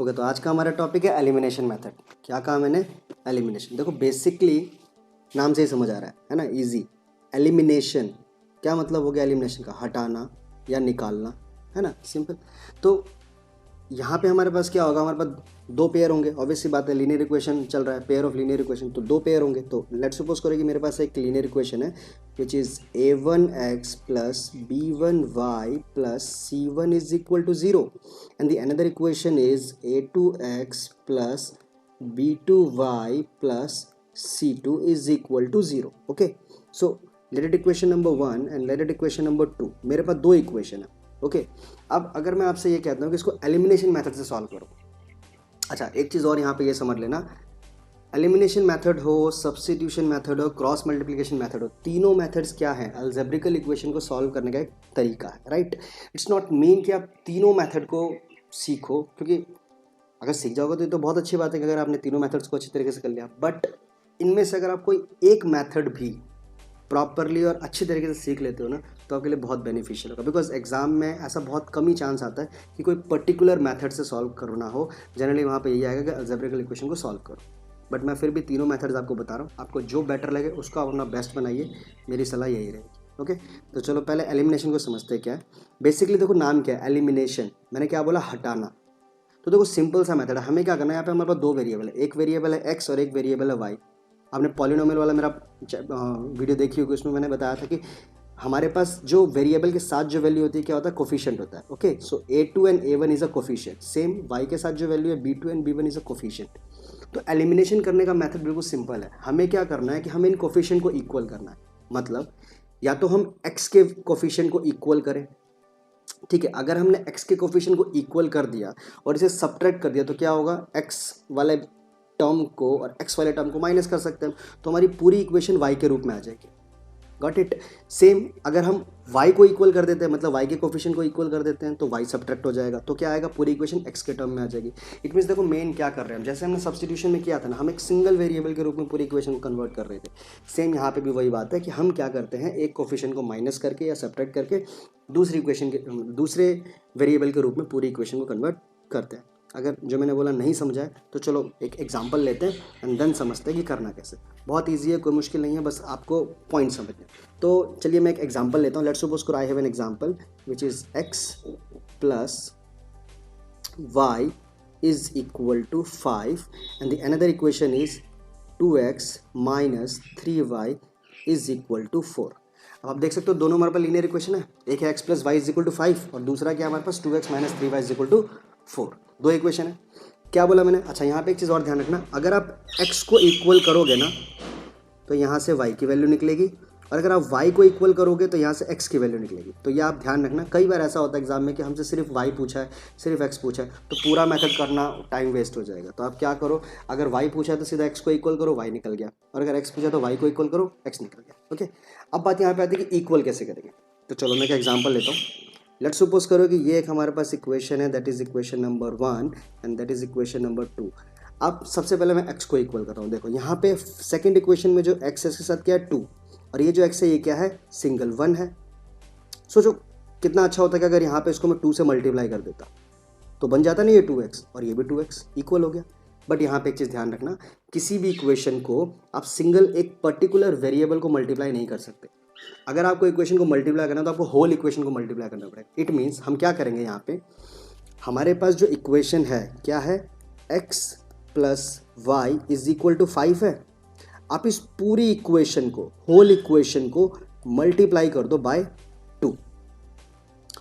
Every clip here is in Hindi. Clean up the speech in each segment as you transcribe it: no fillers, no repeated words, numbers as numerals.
ओके, तो आज का हमारा टॉपिक है एलिमिनेशन मेथड। क्या कहा मैंने? एलिमिनेशन। देखो बेसिकली नाम से ही समझ आ रहा है ना, इजी। एलिमिनेशन क्या मतलब हो गया? एलिमिनेशन का हटाना या निकालना, है ना, सिंपल। तो यहाँ पे हमारे पास क्या होगा? हमारे पास दो पेयर होंगे, ऑब्वियस सी बात है, लीनियर इक्वेशन चल रहा है, पेयर ऑफ लीनियर इक्वेशन, तो दो पेयर होंगे। तो लेट्स सपोज करो कि मेरे पास एक लीनियर इक्वेशन है which is a1x plus b1y plus c1 is equal to 0 and the another equation is a2x plus b2y plus c2 is equal to 0। Okay, so let it equation number 1 and let it equation number 2। मेरे पास दो इक्वेशन है। ओके, अब अगर मैं आपसे ये कहता हूँ कि इसको एलिमिनेशन मेथड से सॉल्व करो। अच्छा, एक चीज़ और यहाँ पे ये समझ लेना, एलिमिनेशन मेथड हो, सब्स्टिट्यूशन मेथड हो, क्रॉस मल्टीप्लिकेशन मेथड हो, तीनों मेथड्स क्या है? अलजेब्रिकल इक्वेशन को सॉल्व करने का एक तरीका है, राइट। इट्स नॉट मीन कि आप तीनों मेथड को सीखो, क्योंकि अगर सीख जाओगे तो ये तो बहुत अच्छी बात है कि अगर आपने तीनों मेथड्स को अच्छी तरीके से कर लिया, बट इनमें से अगर आप कोई एक मेथड भी प्रॉपरली और अच्छी तरीके से सीख लेते हो ना, तो आपके लिए बहुत बेनिफिशियल होगा। बिकॉज एग्जाम में ऐसा बहुत कम ही चांस आता है कि कोई पर्टिकुलर मेथड से सॉल्व करना हो। जनरली वहाँ पे यही आएगा कि अलजेब्रिकल इक्वेशन को सॉल्व करो, बट मैं फिर भी तीनों मेथड्स आपको बता रहा हूँ। आपको जो बेटर लगे उसको आप अपना बेस्ट बनाइए, मेरी सलाह यही रहेगी। ओके, तो चलो पहले एलिमिनेशन को समझते हैं क्या है। बेसिकली देखो नाम क्या है? एलिमिनेशन। मैंने क्या बोला? हटाना। तो देखो सिंपल सा मेथड है। हमें क्या करना है? यहाँ पे हमारे पास दो वेरिएबल है, एक वेरिएबल है एक्स और एक वेरिएबल है वाई। आपने पॉलिनोमियल वाला मेरा वीडियो देखी होगी, उसमें मैंने बताया था कि हमारे पास जो वेरिएबल के साथ जो वैल्यू होती है क्या होता है? कोफिशिएंट होता है। Okay, so a2 and a1 is a coefficient. Same y के साथ जो वैल्यू है b2 and b1 is a coefficient. तो एलिमिनेशन करने का मेथड बिल्कुल सिंपल है। हमें क्या करना है कि हमें इन कोफिशिएंट को इक्वल करना है। मतलब या तो हम x के कोफिशिएंट को इक्वल करें, ठीक है। अगर हमने x के कोफिशिएंट को इक्वल कर दिया और इसे सब्ट्रैक्ट कर दिया तो क्या होगा? x वाले टर्म को और x वाले टर्म को माइनस कर सकते हैं, तो हमारी पूरी इक्वेशन y के रूप में आ जाएगी। Got it? सेम अगर हम y को इक्वल कर देते हैं, मतलब y के कोफिशिएंट को इक्वल कर देते हैं, तो y सब्ट्रैक्ट हो जाएगा, तो क्या आएगा? पूरी इक्वेशन x के टर्म में आ जाएगी। इट मीन्स देखो मेन क्या कर रहे हैं हम, जैसे हमने सब्स्टिट्यूशन में किया था ना, हम एक सिंगल वेरिएबल के रूप में पूरी इक्वेशन को कन्वर्ट कर रहे थे। सेम यहाँ पे भी वही बात है कि हम क्या करते हैं, एक कोफिशिएंट को माइनस करके या सब्ट्रैक्ट करके दूसरी इक्वेशन के दूसरे वेरिएबल के रूप में पूरी इक्वेशन को कन्वर्ट करते हैं। अगर जो मैंने बोला नहीं समझा है तो चलो एक एग्जांपल लेते हैं एंड देन समझते हैं कि करना कैसे। बहुत इजी है, कोई मुश्किल नहीं है, बस आपको पॉइंट समझना है। तो चलिए मैं एक एग्जांपल लेता हूँ। Let's suppose I have an example which is x plus y is equal to 5 and the another equation is 2x minus 3y is equal to 4। अब आप देख सकते हो दोनों हमारे पास लीनियर इक्वेशन है। एक है x plus y is equal to 5 और दूसरा क्या हमारे पास 2x minus 3y is equal to 4। दो इक्वेशन है। क्या बोला मैंने? अच्छा, यहाँ पे एक चीज़ और ध्यान रखना, अगर आप x को इक्वल करोगे ना तो यहाँ से y की वैल्यू निकलेगी, और अगर आप y को इक्वल करोगे तो यहाँ से x की वैल्यू निकलेगी। तो ये आप ध्यान रखना। कई बार ऐसा होता है एग्जाम में कि हमसे सिर्फ y पूछा है, सिर्फ x पूछा है, तो पूरा मेथड करना टाइम वेस्ट हो जाएगा। तो आप क्या करो, अगर y पूछा है तो सीधा x को इक्वल करो, y निकल गया, और अगर x पूछा तो y को इक्वल करो, x निकल गया। ओके, अब बात यहाँ पे आती है कि इक्वल कैसे करेंगे। तो चलो मैं एक एग्जाम्पल लेता हूँ। लेट्स सपोज करो कि ये एक हमारे पास इक्वेशन है, that is equation number 1 and that is equation number 2। अब सबसे पहले मैं x को इक्वल कर रहा हूँ। देखो यहाँ पे सेकंड इक्वेशन में जो x है इसके साथ क्या है? 2, और ये जो x है ये क्या है? सिंगल 1 है। सोचो कितना अच्छा होता है कि अगर यहाँ पे इसको मैं 2 से मल्टीप्लाई कर देता तो बन जाता नहीं ये 2x, और ये भी 2x इक्वल हो गया। बट यहाँ पे एक चीज़ ध्यान रखना, किसी भी इक्वेशन को आप सिंगल एक पर्टिकुलर वेरिएबल को मल्टीप्लाई नहीं कर सकते। अगर आपको इक्वेशन को मल्टीप्लाई करना है तो आपको होल इक्वेशन को मल्टीप्लाई करना पड़ेगा। इट मीन्स हम क्या करेंगे, यहाँ पे हमारे पास जो इक्वेशन है क्या है? x plus y is equal to 5 है। आप इस पूरी इक्वेशन को, होल इक्वेशन को मल्टीप्लाई कर दो बाय 2।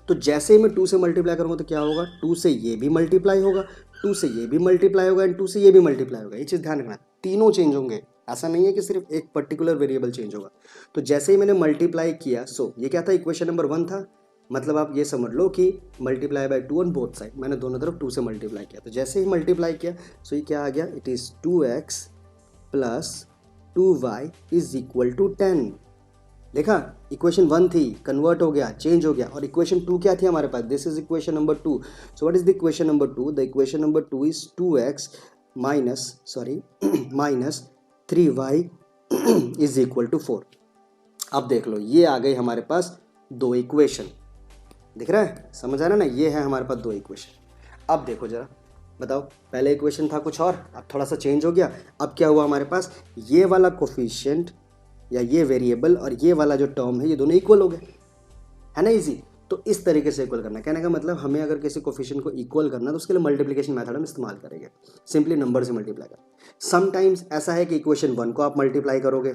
तो जैसे ही मैं 2 से मल्टीप्लाई करूंगा तो क्या होगा? 2 से ये भी मल्टीप्लाई होगा, 2 से ये भी मल्टीप्लाई होगा एंड 2 से ये भी मल्टीप्लाई होगा। ये चीज़ ध्यान रखना, तीनों चेंज होंगे। ऐसा नहीं है कि सिर्फ एक पर्टिकुलर वेरिएबल चेंज होगा। तो जैसे ही मैंने मल्टीप्लाई किया, सो ये क्या था? इक्वेशन नंबर 1 था। मतलब आप ये समझ लो कि multiply by 2 on both side, मैंने दोनों तरफ 2 से मल्टीप्लाई किया। तो जैसे ही मल्टीप्लाई किया सो ये क्या आ गया? It is 2x plus 2y is equal to 10। देखा, इक्वेशन 1 थी, कन्वर्ट हो गया, चेंज हो गया, और इक्वेशन 2 क्या थी हमारे पास? This is equation number 2। So what is the equation number 2? The equation number 2 is 2x minus 3y is equal to 4। अब देख लो ये आ गई हमारे पास दो इक्वेशन। दिख रहा है? समझ आ रहा है ना? ये है हमारे पास दो इक्वेशन। अब देखो जरा, बताओ, पहले इक्वेशन था कुछ और, अब थोड़ा सा चेंज हो गया। अब क्या हुआ हमारे पास, ये वाला कोफिशिएंट या ये वेरिएबल और ये वाला जो टर्म है ये दोनों इक्वल हो गए, है ना इजी। तो इस तरीके से इक्वल करना, कहने का मतलब हमें अगर किसी कोफिशिएंट को इक्वल करना है तो उसके लिए मल्टीप्लिकेशन मेथड हम इस्तेमाल करेंगे, सिंपली नंबर से मल्टीप्लाई कर। समटाइम्स ऐसा है कि इक्वेशन 1 को आप मल्टीप्लाई करोगे,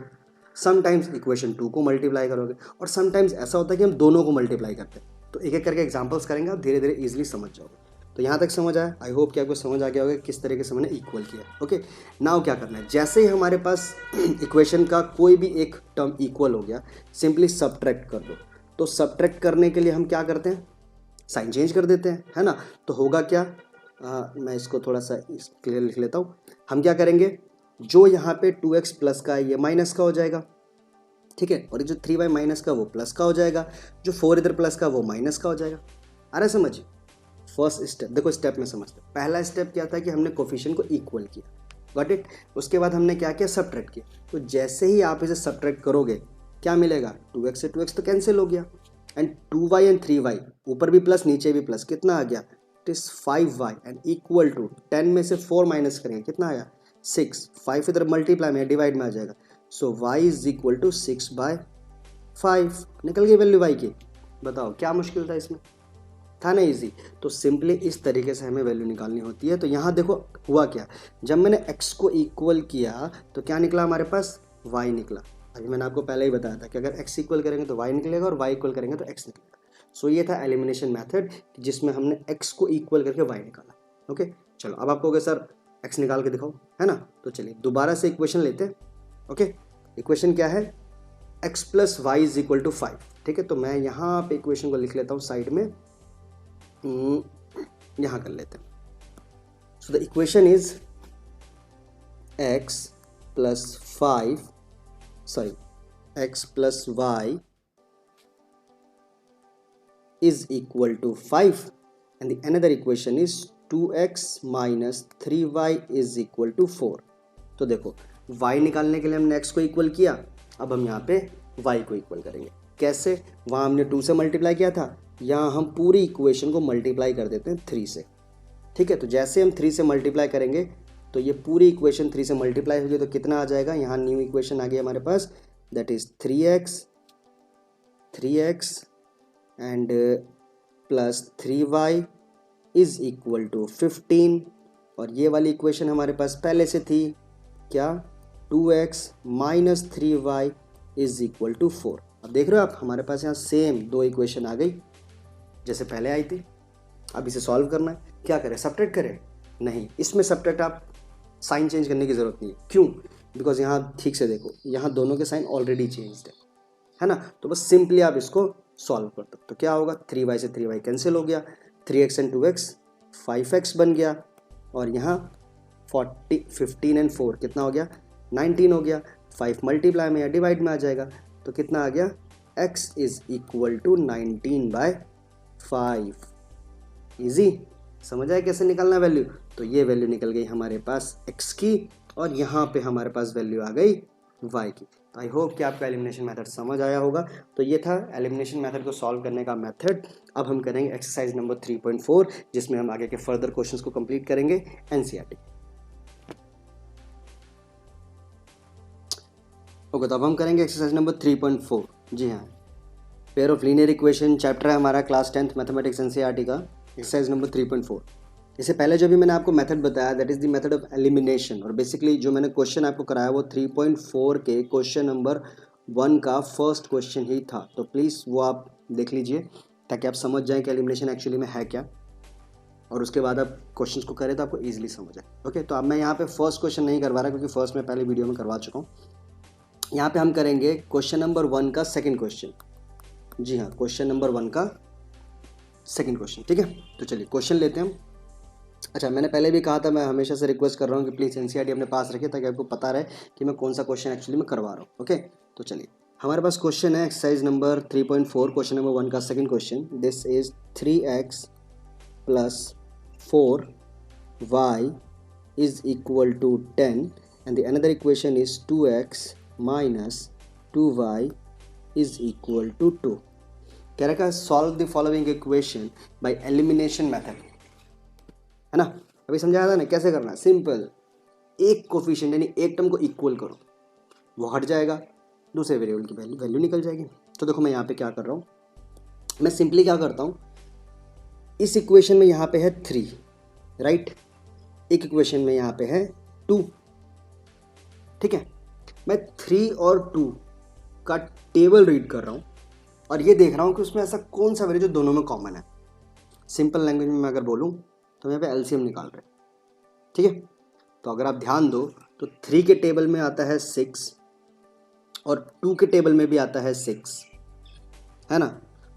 समटाइम्स इक्वेशन 2 को मल्टीप्लाई करोगे, और समटाइम्स ऐसा होता है कि हम दोनों को मल्टीप्लाई करते हैं। तो एक एक करके एग्जाम्पल्स करेंगे, आप धीरे धीरे ईजिली समझ जाओगे। तो यहाँ तक समझ आया, आई होप कि आपको समझ आ गया होगा किस तरीके से मैंने इक्वल किया। ओके, नाउ क्या करना है, जैसे ही हमारे पास इक्वेशन का कोई भी एक टर्म इक्वल हो गया, सिंपली सब्ट्रैक्ट कर दो। तो सब्ट्रैक्ट करने के लिए हम क्या करते हैं, साइन चेंज कर देते हैं, है ना। तो होगा क्या, मैं इसको थोड़ा सा क्लियर लिख लेता हूँ। हम क्या करेंगे, जो यहाँ पे 2x प्लस का है ये माइनस का हो जाएगा, ठीक है, और ये जो 3y माइनस का वो प्लस का हो जाएगा, जो 4 इधर प्लस का वो माइनस का हो जाएगा। अरे समझ, फर्स्ट स्टेप देखो, स्टेप में समझते। पहला स्टेप क्या था कि हमने कोफिशिएंट को इक्वल किया, गॉट इट। उसके बाद हमने क्या किया, सब्ट्रैक्ट किया। तो जैसे ही आप इसे सब्ट्रैक्ट करोगे क्या मिलेगा, 2x से 2x तो कैंसिल हो गया, एंड 2y एंड 3y, ऊपर भी प्लस नीचे भी प्लस, कितना आ गया, it is 5y and equal to 10 में से 4 माइनस करेंगे कितना आया, 6। 5 इधर मल्टीप्लाई में डिवाइड में आ जाएगा, so y is equal to 6/5। निकल गई वैल्यू y की। बताओ क्या मुश्किल था इसमें, था ना इजी। तो सिंपली इस तरीके से हमें वैल्यू निकालनी होती है। तो यहाँ देखो हुआ क्या, जब मैंने x को इक्वल किया तो क्या निकला हमारे पास, y निकला। अभी मैंने आपको पहले ही बताया था कि अगर x इक्वल करेंगे तो y निकलेगा और y इक्वल करेंगे तो x निकलेगा। सो ये था एलिमिनेशन मेथड जिसमें हमने x को इक्वल करके y निकाला। ओके, चलो अब आपको सर x निकाल के दिखाओ, है ना। तो चलिए दोबारा से इक्वेशन लेते हैं। ओके, इक्वेशन क्या है, x plus y is equal to 5, ठीक है। तो मैं यहाँ पे इक्वेशन को लिख लेता हूँ साइड में, यहाँ कर लेते हैं। So the equation is x plus 5, sorry, x plus y is equal to 5 and the another equation is 2x minus 3y is equal to 4। तो देखो y निकालने के लिए हमने x को इक्वल किया, अब हम यहाँ पे y को इक्वल करेंगे। कैसे, वहाँ हमने 2 से मल्टीप्लाई किया था, यहाँ हम पूरी इक्वेशन को मल्टीप्लाई कर देते हैं 3 से, ठीक है। तो जैसे हम 3 से मल्टीप्लाई करेंगे तो ये पूरी इक्वेशन 3 से मल्टीप्लाई होगी तो कितना आ जाएगा, यहाँ न्यू इक्वेशन आ गया हमारे पास, that is 3x and plus 3y is equal to 15। और ये वाली इक्वेशन हमारे पास पहले से थी क्या, 2x minus 3y is equal to 4। अब देख रहे हो आप, हमारे पास यहाँ सेम 2 इक्वेशन आ गई जैसे पहले आई थी। अब इसे सॉल्व करना है, क्या करें, सब्ट्रैक्ट करें, नहीं, इसमें सब्ट्रैक्ट आप साइन चेंज करने की ज़रूरत नहीं है। क्यों, बिकॉज यहाँ ठीक से देखो, यहाँ दोनों के साइन ऑलरेडी चेंज्ड है ना। तो बस सिंपली आप इसको सॉल्व कर दो। तो क्या होगा, 3y से 3y कैंसिल हो गया, 3x एंड 2x 5x बन गया, और यहाँ 15 एंड 4 कितना हो गया, 19 हो गया। 5 मल्टीप्लाई में या डिवाइड में आ जाएगा, तो कितना आ गया, x is equal to 19/5। Easy, समझ आया कैसे निकालना वैल्यू। तो ये वैल्यू निकल गई हमारे पास x की, और यहाँ पे हमारे पास वैल्यू आ गई y की। तो आई होप कि आपका एलिमिनेशन मेथड समझ आया होगा। तो ये था एलिमिनेशन मेथड को सॉल्व करने का मेथड। अब हम करेंगे एक्सरसाइज नंबर 3.4 जिसमें हम आगे के फर्दर क्वेश्चंस को कंप्लीट करेंगे एनसीईआरटी। ओके, तो अब हम करेंगे एक्सरसाइज नंबर 3.4। जी हाँ, pair of linear equation chapter है हमारा क्लास 10th मैथमेटिक्स एनसीईआरटी का, एक्सरसाइज नंबर 3.4। इससे पहले जो भी मैंने आपको मेथड बताया that is the method of elimination, और बेसिकली जो मैंने क्वेश्चन आपको कराया वो 3.4 के क्वेश्चन नंबर 1 का फर्स्ट क्वेश्चन ही था। तो प्लीज़ वो आप देख लीजिए ताकि आप समझ जाएं कि एलिमिनेशन एक्चुअली में है क्या, और उसके बाद आप क्वेश्चन को करें तो आपको ईजिली समझ आए। ओके, तो अब मैं यहाँ पे फर्स्ट क्वेश्चन नहीं करवा रहा क्योंकि फर्स्ट मैं पहले वीडियो में करवा चुका हूँ। यहाँ पे हम करेंगे क्वेश्चन नंबर 1 का सेकेंड क्वेश्चन। जी हाँ, क्वेश्चन नंबर 1 का सेकेंड क्वेश्चन, ठीक है। तो चलिए क्वेश्चन लेते हैं हम। अच्छा, मैंने पहले भी कहा था, मैं हमेशा से रिक्वेस्ट कर रहा हूँ कि प्लीज़ एनसीईआरटी अपने पास रखिए ताकि आपको पता रहे कि मैं कौन सा क्वेश्चन एक्चुअली में करवा रहा हूँ। ओके, तो चलिए हमारे पास क्वेश्चन है एक्सरसाइज नंबर 3.4 क्वेश्चन नंबर 1 का second question. This is 3x plus 4y is equal to 10 and the another equation is 2x minus 2y is equal to 2। कह रखा है solve the following equation by elimination method, है ना। अभी समझाया था ना कैसे करना है, सिंपल, एक कोफिशिएंट यानी एक टर्म को इक्वल करो, वो हट जाएगा, दूसरे वेरिएबल की वैल्यू निकल जाएगी। तो देखो मैं यहाँ पे क्या कर रहा हूँ, मैं सिंपली क्या करता हूँ, इस इक्वेशन में यहाँ पे है 3, राइट, एक इक्वेशन में यहाँ पे है 2, ठीक है। मैं 3 और 2 का टेबल रीड कर रहा हूँ और ये देख रहा हूँ कि उसमें ऐसा कौन सा वैल्यू जो दोनों में कॉमन है। सिंपल लैंग्वेज में मैं अगर बोलूँ तो यहाँ पे एलसीएम निकाल रहे हैं, ठीक है। तो अगर आप ध्यान दो तो 3 के टेबल में आता है 6 और 2 के टेबल में भी आता है 6, है ना।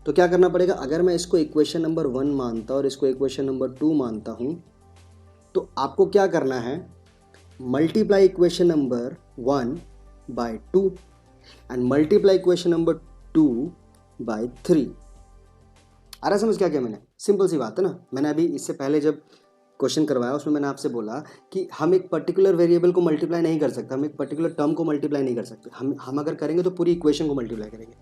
तो क्या करना पड़ेगा, अगर मैं इसको इक्वेशन नंबर 1 मानता और इसको इक्वेशन नंबर 2 मानता हूँ, तो आपको क्या करना है, multiply equation number 1 by 2 and multiply equation number 2 by 3। आ रहा समझ क्या किया मैंने, सिंपल सी बात है ना। मैंने अभी इससे पहले जब क्वेश्चन करवाया उसमें मैंने आपसे बोला कि हम एक पर्टिकुलर वेरिएबल को मल्टीप्लाई नहीं कर सकते, हम एक पर्टिकुलर टर्म को मल्टीप्लाई नहीं कर सकते, हम अगर करेंगे तो पूरी इक्वेशन को मल्टीप्लाई करेंगे।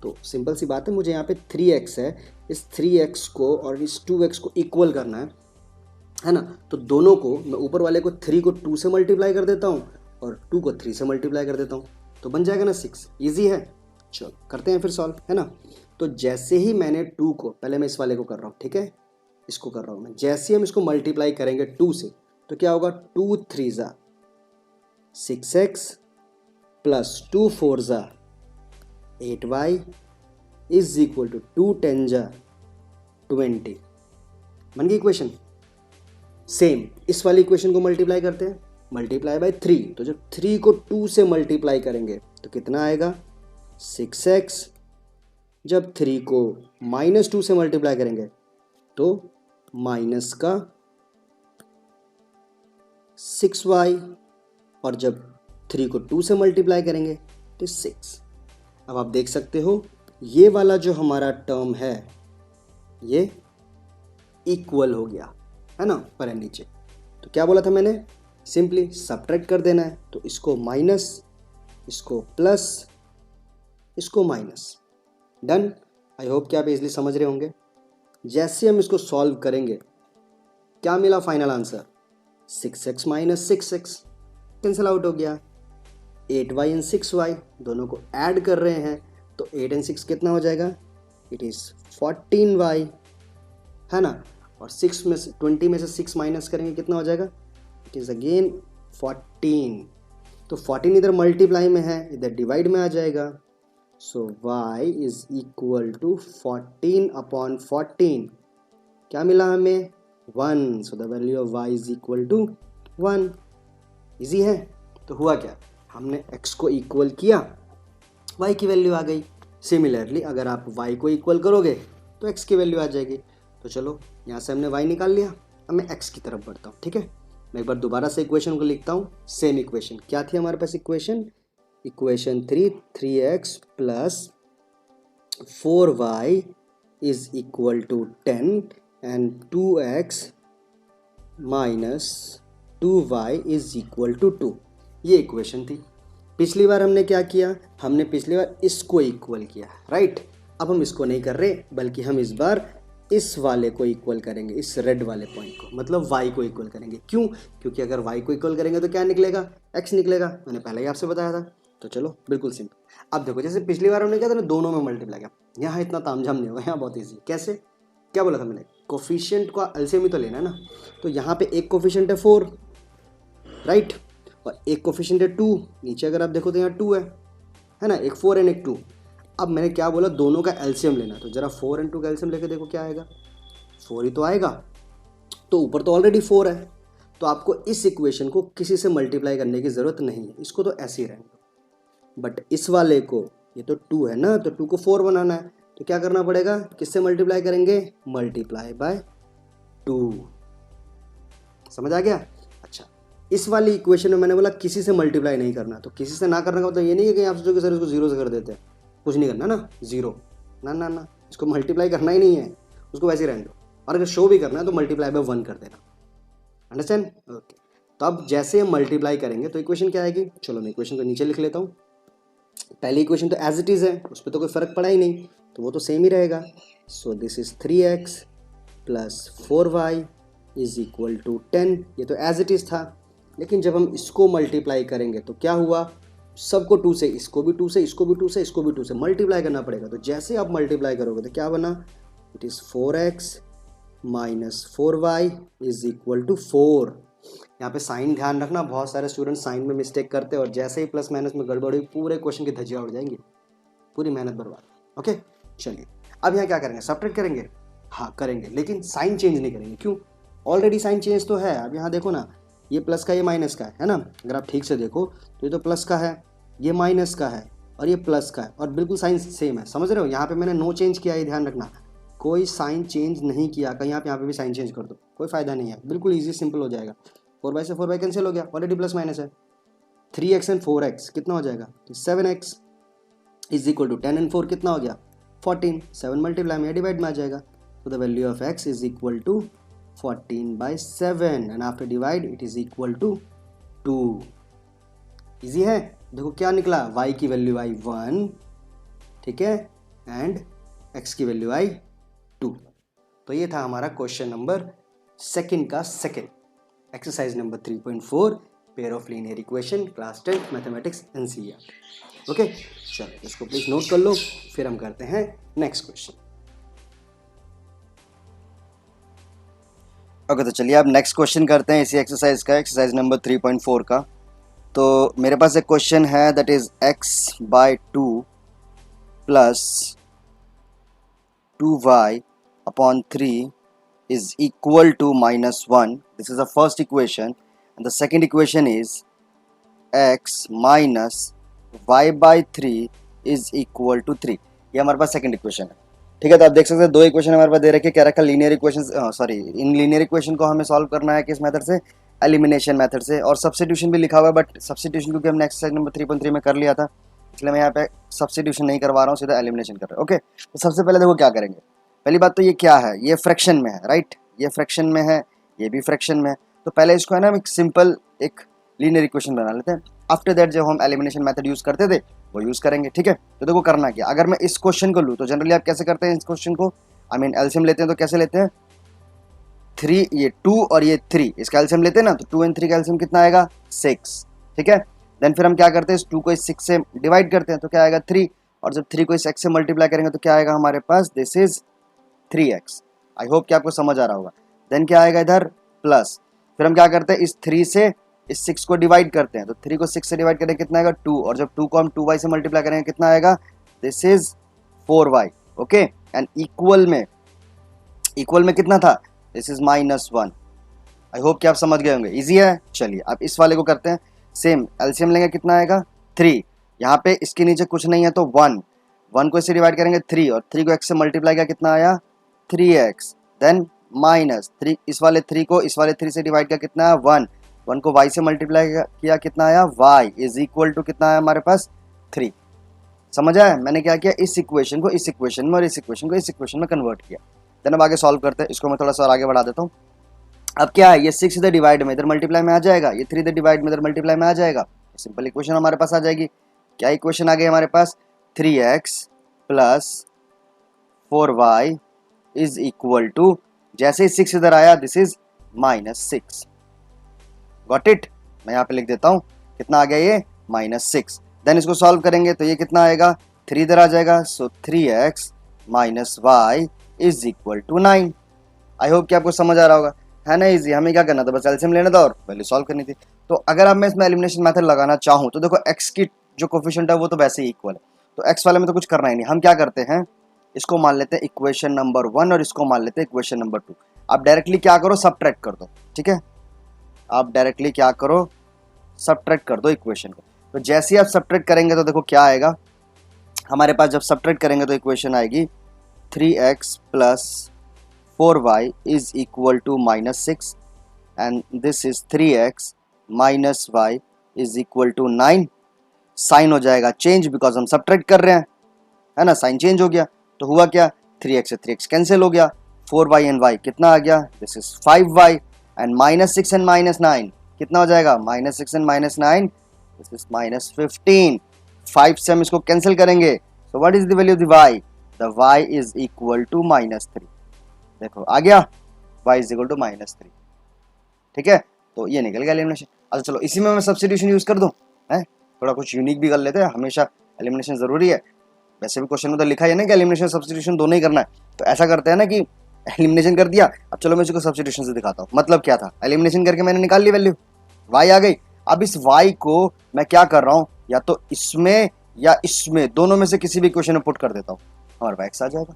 तो सिंपल सी बात है, मुझे यहाँ पे 3x है, इस 3x को और इस 2x को इक्वल करना है ना। तो दोनों को मैं ऊपर वाले को 3 को 2 से मल्टीप्लाई कर देता हूँ और 2 को 3 से मल्टीप्लाई कर देता हूँ, तो बन जाएगा ना 6। ईजी है, चलो करते हैं फिर सॉल्व, है ना। तो जैसे ही मैंने 2 को, पहले मैं इस वाले को कर रहा हूँ, ठीक है, इसको कर रहा हूँ मैं, जैसे ही हम इसको मल्टीप्लाई करेंगे 2 से तो क्या होगा, 2 3 ज़ा 6x प्लस 2 4 ज़ा 8y इज इक्वल टू 2 10 ज़ा 20। बन गई इक्वेशन। सेम इस वाली इक्वेशन को मल्टीप्लाई करते हैं, मल्टीप्लाई बाय 3, तो जब 3 को 2 से मल्टीप्लाई करेंगे तो कितना आएगा, 6x। जब 3 को -2 से मल्टीप्लाई करेंगे तो माइनस का 6y, और जब 3 को 2 से मल्टीप्लाई करेंगे तो 6। अब आप देख सकते हो ये वाला जो हमारा टर्म है ये इक्वल हो गया, है ना, ऊपर है नीचे। तो क्या बोला था मैंने, सिंपली सब्ट्रैक्ट कर देना है, तो इसको माइनस, इसको प्लस, इसको माइनस, डन। आई होप कि आप इजली समझ रहे होंगे। जैसे हम इसको सॉल्व करेंगे क्या मिला final answer, 6x minus 6x cancel out हो गया, 8y एंड 6y दोनों को ऐड कर रहे हैं तो 8 एंड 6 कितना हो जाएगा, इट इज़ 14y, है ना। और 6 में से 20 में से 6 माइनस करेंगे कितना हो जाएगा, इट इज़ अगेन 14। तो 14 इधर मल्टीप्लाई में है, इधर डिवाइड में आ जाएगा। So y is equal to 14 upon 14, क्या मिला हमें, 1। So the value of y is equal to 1। Easy है। तो हुआ क्या, हमने x को इक्वल किया, y की वैल्यू आ गई। सिमिलरली अगर आप y को इक्वल करोगे तो x की वैल्यू आ जाएगी। तो चलो यहाँ से हमने y निकाल लिया, अब मैं x की तरफ बढ़ता हूँ, ठीक है। मैं एक बार दोबारा से इक्वेशन को लिखता हूँ, सेम इक्वेशन क्या थी हमारे पास, equation 3x plus 4y is equal to 10 and 2x minus 2y is equal to 2। ये इक्वेशन थी। पिछली बार हमने क्या किया, हमने पिछली बार इसको इक्वल किया, राइट। अब हम इसको नहीं कर रहे, बल्कि हम इस बार इस वाले को इक्वल करेंगे, इस रेड वाले पॉइंट को, मतलब y को इक्वल करेंगे। क्यों, क्योंकि अगर y को इक्वल करेंगे तो क्या निकलेगा, x निकलेगा, मैंने पहले ही आपसे बताया था। तो चलो बिल्कुल सिंपल। अब देखो जैसे पिछली बार हमने किया था ना, दोनों में मल्टीप्लाई किया, यहाँ इतना तामझाम नहीं होगा, यहाँ बहुत ईजी। कैसे, क्या बोला था मैंने, कोफिशिएंट का एलसीएम ही तो लेना है ना। तो यहाँ पे एक कोफिशिएंट है 4, राइट, और एक कोफिशिएंट है 2, नीचे अगर आप देखो तो यहाँ 2 है ना, एक 4 एंड एक 2। अब मैंने क्या बोला, दोनों का एलसीएम लेना, तो जरा 4 एंड 2 का एलसीएम लेके देखो क्या आएगा, 4 ही तो आएगा। तो ऊपर तो ऑलरेडी 4 है, तो आपको इस इक्वेशन को किसी से मल्टीप्लाई करने की ज़रूरत नहीं है, इसको तो ऐसे ही रहने दो। बट इस वाले को, ये तो 2 है ना, तो 2 को 4 बनाना है, तो क्या करना पड़ेगा, किससे मल्टीप्लाई करेंगे, मल्टीप्लाई बाय 2। समझ आ गया। अच्छा, इस वाली इक्वेशन में मैंने बोला किसी से मल्टीप्लाई नहीं करना, तो किसी से ना करने का मतलब ये नहीं है कि आप सोचोगे सर इसको 0 से कर देते हैं, कुछ नहीं करना ना, 0 ना ना ना, इसको मल्टीप्लाई करना ही नहीं है, उसको वैसे ही रहने दो। और अगर शो भी करना है तो मल्टीप्लाई बाय 1 कर देना, अंडरस्टैंड, ओके। तो अब जैसे हम मल्टीप्लाई करेंगे तो इक्वेशन क्या आएगी, चलो मैं इक्वेशन को नीचे लिख लेता हूँ। पहली इक्वेशन तो एज इट इज़ है, उस पर तो कोई फ़र्क पड़ा ही नहीं, तो वो तो सेम ही रहेगा। So this is 3x plus 4y is equal to 10, ये तो एज इट इज़ था। लेकिन जब हम इसको मल्टीप्लाई करेंगे तो क्या हुआ, सबको 2 से, इसको भी 2 से, इसको भी 2 से, इसको भी 2 से मल्टीप्लाई करना पड़ेगा। तो जैसे आप मल्टीप्लाई करोगे तो क्या बना, it is 4x minus 4y is equal to 4। यहाँ पे साइन ध्यान रखना, बहुत सारे स्टूडेंट साइन में मिस्टेक करते हैं और जैसे ही प्लस माइनस में गड़बड़ हुई पूरे क्वेश्चन की धज्जियाँ उड़ जाएंगी, पूरी मेहनत बर्बाद। ओके चलिए, अब यहाँ क्या करेंगे, सब्ट्रैक्ट करेंगे। हाँ करेंगे, लेकिन साइन चेंज नहीं करेंगे। क्यों, ऑलरेडी साइन चेंज तो है। अब यहाँ देखो ना, ये प्लस का ये माइनस का है ना, अगर आप ठीक से देखो तो ये तो प्लस का है, ये माइनस का है और ये प्लस का है और बिल्कुल साइन सेम है। समझ रहे हो, यहाँ पे मैंने नो चेंज किया है, ध्यान रखना, कोई साइन चेंज नहीं किया। कहीं आप यहाँ पे भी साइन चेंज कर दो कोई फायदा नहीं है, बिल्कुल ईजी सिंपल हो जाएगा। 4y से 4y कैंसिल हो गया, ऑलरेडी प्लस माइनस है। 3x एंड 4x कितना हो जाएगा, 7x is equal to 10 and 4 कितना हो गया 14, 7 मल्टीप्लाई में डिवाइड में आ जाएगा। तो the value of x is equal to 14/7 and after divide it is equal to 2। Easy है। देखो क्या निकला, y की वैल्यू आई 1, ठीक है, एंड x की वैल्यू आई 2। तो ये था हमारा क्वेश्चन नंबर सेकंड का second, exercise number 3.4, pair of linear equation, class 10 mathematics NCERT। Okay चलो इसको प्लीज नोट कर लो, फिर हम करते हैं नेक्स्ट क्वेश्चन। ओके तो चलिए अब नेक्स्ट क्वेश्चन करते हैं इसी एक्सरसाइज का, एक्सरसाइज नंबर 3.4 का। तो मेरे पास एक क्वेश्चन है that is x/2 plus 2y/3 is equal to -1. This is the first equation, and the second equation is x minus y/3 is equal to 3. ये हमारे पास सेकंड इक्वेशन है, ठीक है। तो आप देख सकते हैं दो इक्वेशन हमारे पास दे रखे, क्या रखा, linear equation, sorry in linear equation को हमें सॉल्व करना है किस मेथड से, एलिमिनेशन मेथड से, और सब्स्टिट्यूशन भी लिखा हुआ है, बट सब्स्टिट्यूशन क्योंकि हमने एक्सरसाइज नंबर 3.3 में कर लिया था, इसलिए मैं यहाँ पे सब्स्टिट्यूशन नहीं करवा रहा हूँ, सीधा एलिमिनेशन कर रहा हूँ। ओके तो सबसे पहले देखो क्या करेंगे, पहली बात तो ये क्या है, ये फ्रैक्शन में है, राइट, ये फ्रैक्शन में है, ये भी फ्रैक्शन में है। तो पहले इसको है ना एक सिंपल एक लीनियर इक्वेशन बना लेते हैं, आफ्टर दैट जो हम एलिमिनेशन मेथड यूज़ करते थे वो यूज़ करेंगे, ठीक है। तो देखो करना क्या, अगर मैं इस क्वेश्चन को लूँ तो जनरली आप कैसे करते हैं इस क्वेश्चन को, आई मीन एलसीएम लेते हैं, तो कैसे लेते हैं, 3, ये 2 और ये 3, इसका एलसीएम लेते हैं ना, तो 2 और 3 का एलसीएम कितना आएगा 6, ठीक है। देन फिर हम क्या करते हैं, इस 2 को इस 6 से डिवाइड करते हैं तो क्या आएगा 3, और जब 3 को इस x से मल्टीप्लाई करेंगे तो क्या आएगा हमारे पास, this is 3x। I hope कि आपको समझ आ रहा होगा। देन क्या आएगा इधर प्लस, फिर हम क्या करते हैं, इस 3 से इस 6 को डिवाइड करते हैं, तो 3 को 6 से डिवाइड करें कितना आएगा 2, और जब 2 को हम 2y से मल्टीप्लाई करेंगे कितना आएगा, this is 4y। Okay and equal में कितना था, दिस इज -1। आई होप कि आप समझ गए होंगे, इजी है। चलिए अब इस वाले को करते हैं, सेम एलसीएम लेंगे, कितना आएगा 3, यहाँ पे इसके नीचे कुछ नहीं है तो 1 को इससे डिवाइड करेंगे 3, और 3 को x से मल्टीप्लाई किया कितना आया 3x, देन -3, इस वाले 3 को इस वाले 3 से डिवाइड किया कितना है 1 को y से मल्टीप्लाई किया कितना आया y इज इक्वल टू कितना आया हमारे पास 3। समझ आया, मैंने क्या किया, इस इक्वेशन को इस इक्वेशन में और इस इक्वेशन को इस इक्वेशन में कन्वर्ट किया। देन अब आगे सॉल्व करते हैं, इसको मैं थोड़ा सा और आगे बढ़ा देता हूँ। अब क्या है, ये 6 इधर डिवाइड में इधर मल्टीप्लाई में आ जाएगा, ये 3 इधर डिवाइड में इधर मल्टीप्लाई में आ जाएगा, सिंपल इक्वेशन हमारे पास आ जाएगी। क्या इक्वेशन आ गई हमारे पास, 3x plus 4y is equal to, जैसे ही 6 इधर आया दिस इज -6। गॉट इट, मैं यहाँ पे लिख देता हूँ कितना आ गया ये -6। देन इसको सॉल्व करेंगे तो ये कितना आएगा, 3 इधर आ जाएगा, so 3x minus y is equal to 9। I hope कि आपको समझ आ रहा होगा, है ना इजी। हमें क्या करना था, बस एलसीएम लेना था और वैल्यू सॉल्व करनी थी। तो अगर अब मैं इसमें एलिमिनेशन मेथड लगाना चाहूँ तो देखो x की जो कोफिशिएंट है वो तो वैसे ही इक्वल है, तो x वाले में तो कुछ करना ही नहीं। हम क्या करते हैं, इसको मान लेते हैं इक्वेशन नंबर 1 और इसको मान लेते हैं इक्वेशन नंबर 2। आप डायरेक्टली क्या करो, सब्ट्रैक्ट कर दो, ठीक है। आप डायरेक्टली क्या करो, सब्ट्रैक्ट कर दो इक्वेशन को। तो जैसे ही आप सब्ट्रैक्ट करेंगे तो देखो क्या आएगा हमारे पास, जब सब्ट्रैक्ट करेंगे तो इक्वेशन आएगी 3x plus 4y is equal to -6 and this is 3x minus y is equal to 9। Sign हो जाएगा चेंज बिकॉज हम सब्ट्रैक्ट कर रहे हैं, है ना, साइन चेंज हो गया। तो हुआ क्या, 3x से 3x कैंसिल हो गया, 4y एंड y कितना आ गया, this is 5y and -6 and -9 कितना हो जाएगा, -6 एंड -9 दिस इज -15। 5 से हम इसको कैंसिल करेंगे, so what is the value of the y, the y is equal to -3। देखो आ गया, y इज इक्वल टू -3। ठीक है, तो ये निकल गया एलिमिनेशन। अच्छा चलो इसी में मैं सब्स्टिट्यूशन यूज कर दूं, है थोड़ा कुछ यूनिक भी कर लेते हैं, हमेशा एलिमिनेशन जरूरी है। वैसे भी क्वेश्चन में तो लिखा है ना कि एलिमिनेशन सब्स्टिट्यूशन दोनों ही करना है, तो ऐसा करते हैं ना कि एलिमिनेशन कर दिया, अब चलो मैं इसको सब्स्टिट्यूशन से दिखाता हूँ। मतलब क्या था, एलिमिनेशन करके मैंने निकाल ली वैल्यू, वाई आ गई। अब इस वाई को मैं क्या कर रहा हूँ, या तो इसमें या इसमें, दोनों में से किसी भी क्वेश्चन में पुट कर देता हूँ, हमारे पास एक्स आ जाएगा।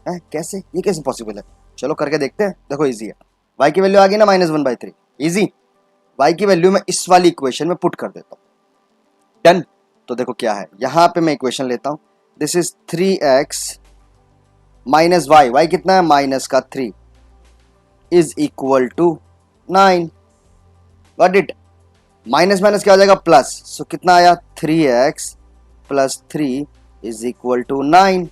है कैसे, ये कैसे पॉसिबल है, चलो करके देखते हैं। देखो इजी है, वाई की वैल्यू आ गई ना -1/3, इजी। वाई की वैल्यू मैं इस वाली इक्वेशन में पुट कर देता हूँ, डन। तो देखो क्या है, यहां पे मैं इक्वेशन लेता हूं, this is 3x minus y, y कितना है माइनस का 3 is equal to 9। Got it, minus minus क्या हो जाएगा प्लस, सो कितना आया 3x plus 3 is equal to 9।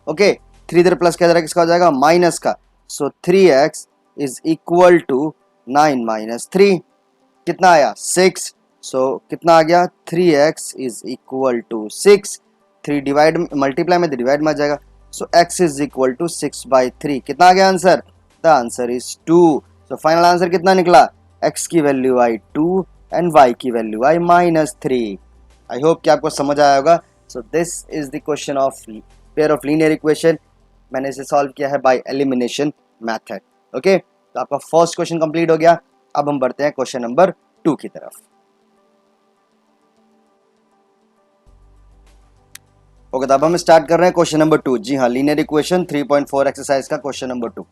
Okay, 3 इधर प्लस क्या किसका हो जाएगा माइनस का, so 3x is equal to 9 minus 3, कितना आया 6। सो कितना आ गया 3x is equal to 6, 3 divide multiply में डिवाइड में आ जाएगा, so x is equal to 6/3, कितना आ गया answer, the answer is 2। So final answer कितना निकला, x की वैल्यू आई 2 एंड y की वैल्यू आई -3। आई होप कि आपको समझ आया होगा। सो this is the question of pair of linear equation, मैंने इसे सॉल्व किया है बाय एलिमिनेशन मेथड। ओके, तो आपका फर्स्ट क्वेश्चन कंप्लीट हो गया। अब हम बढ़ते हैं क्वेश्चन नंबर 2 की तरफ। ओके, तो अब हम स्टार्ट कर रहे हैं क्वेश्चन नंबर 2। जी हाँ, लीनियर इक्वेशन 3.4 एक्सरसाइज का क्वेश्चन नंबर 2।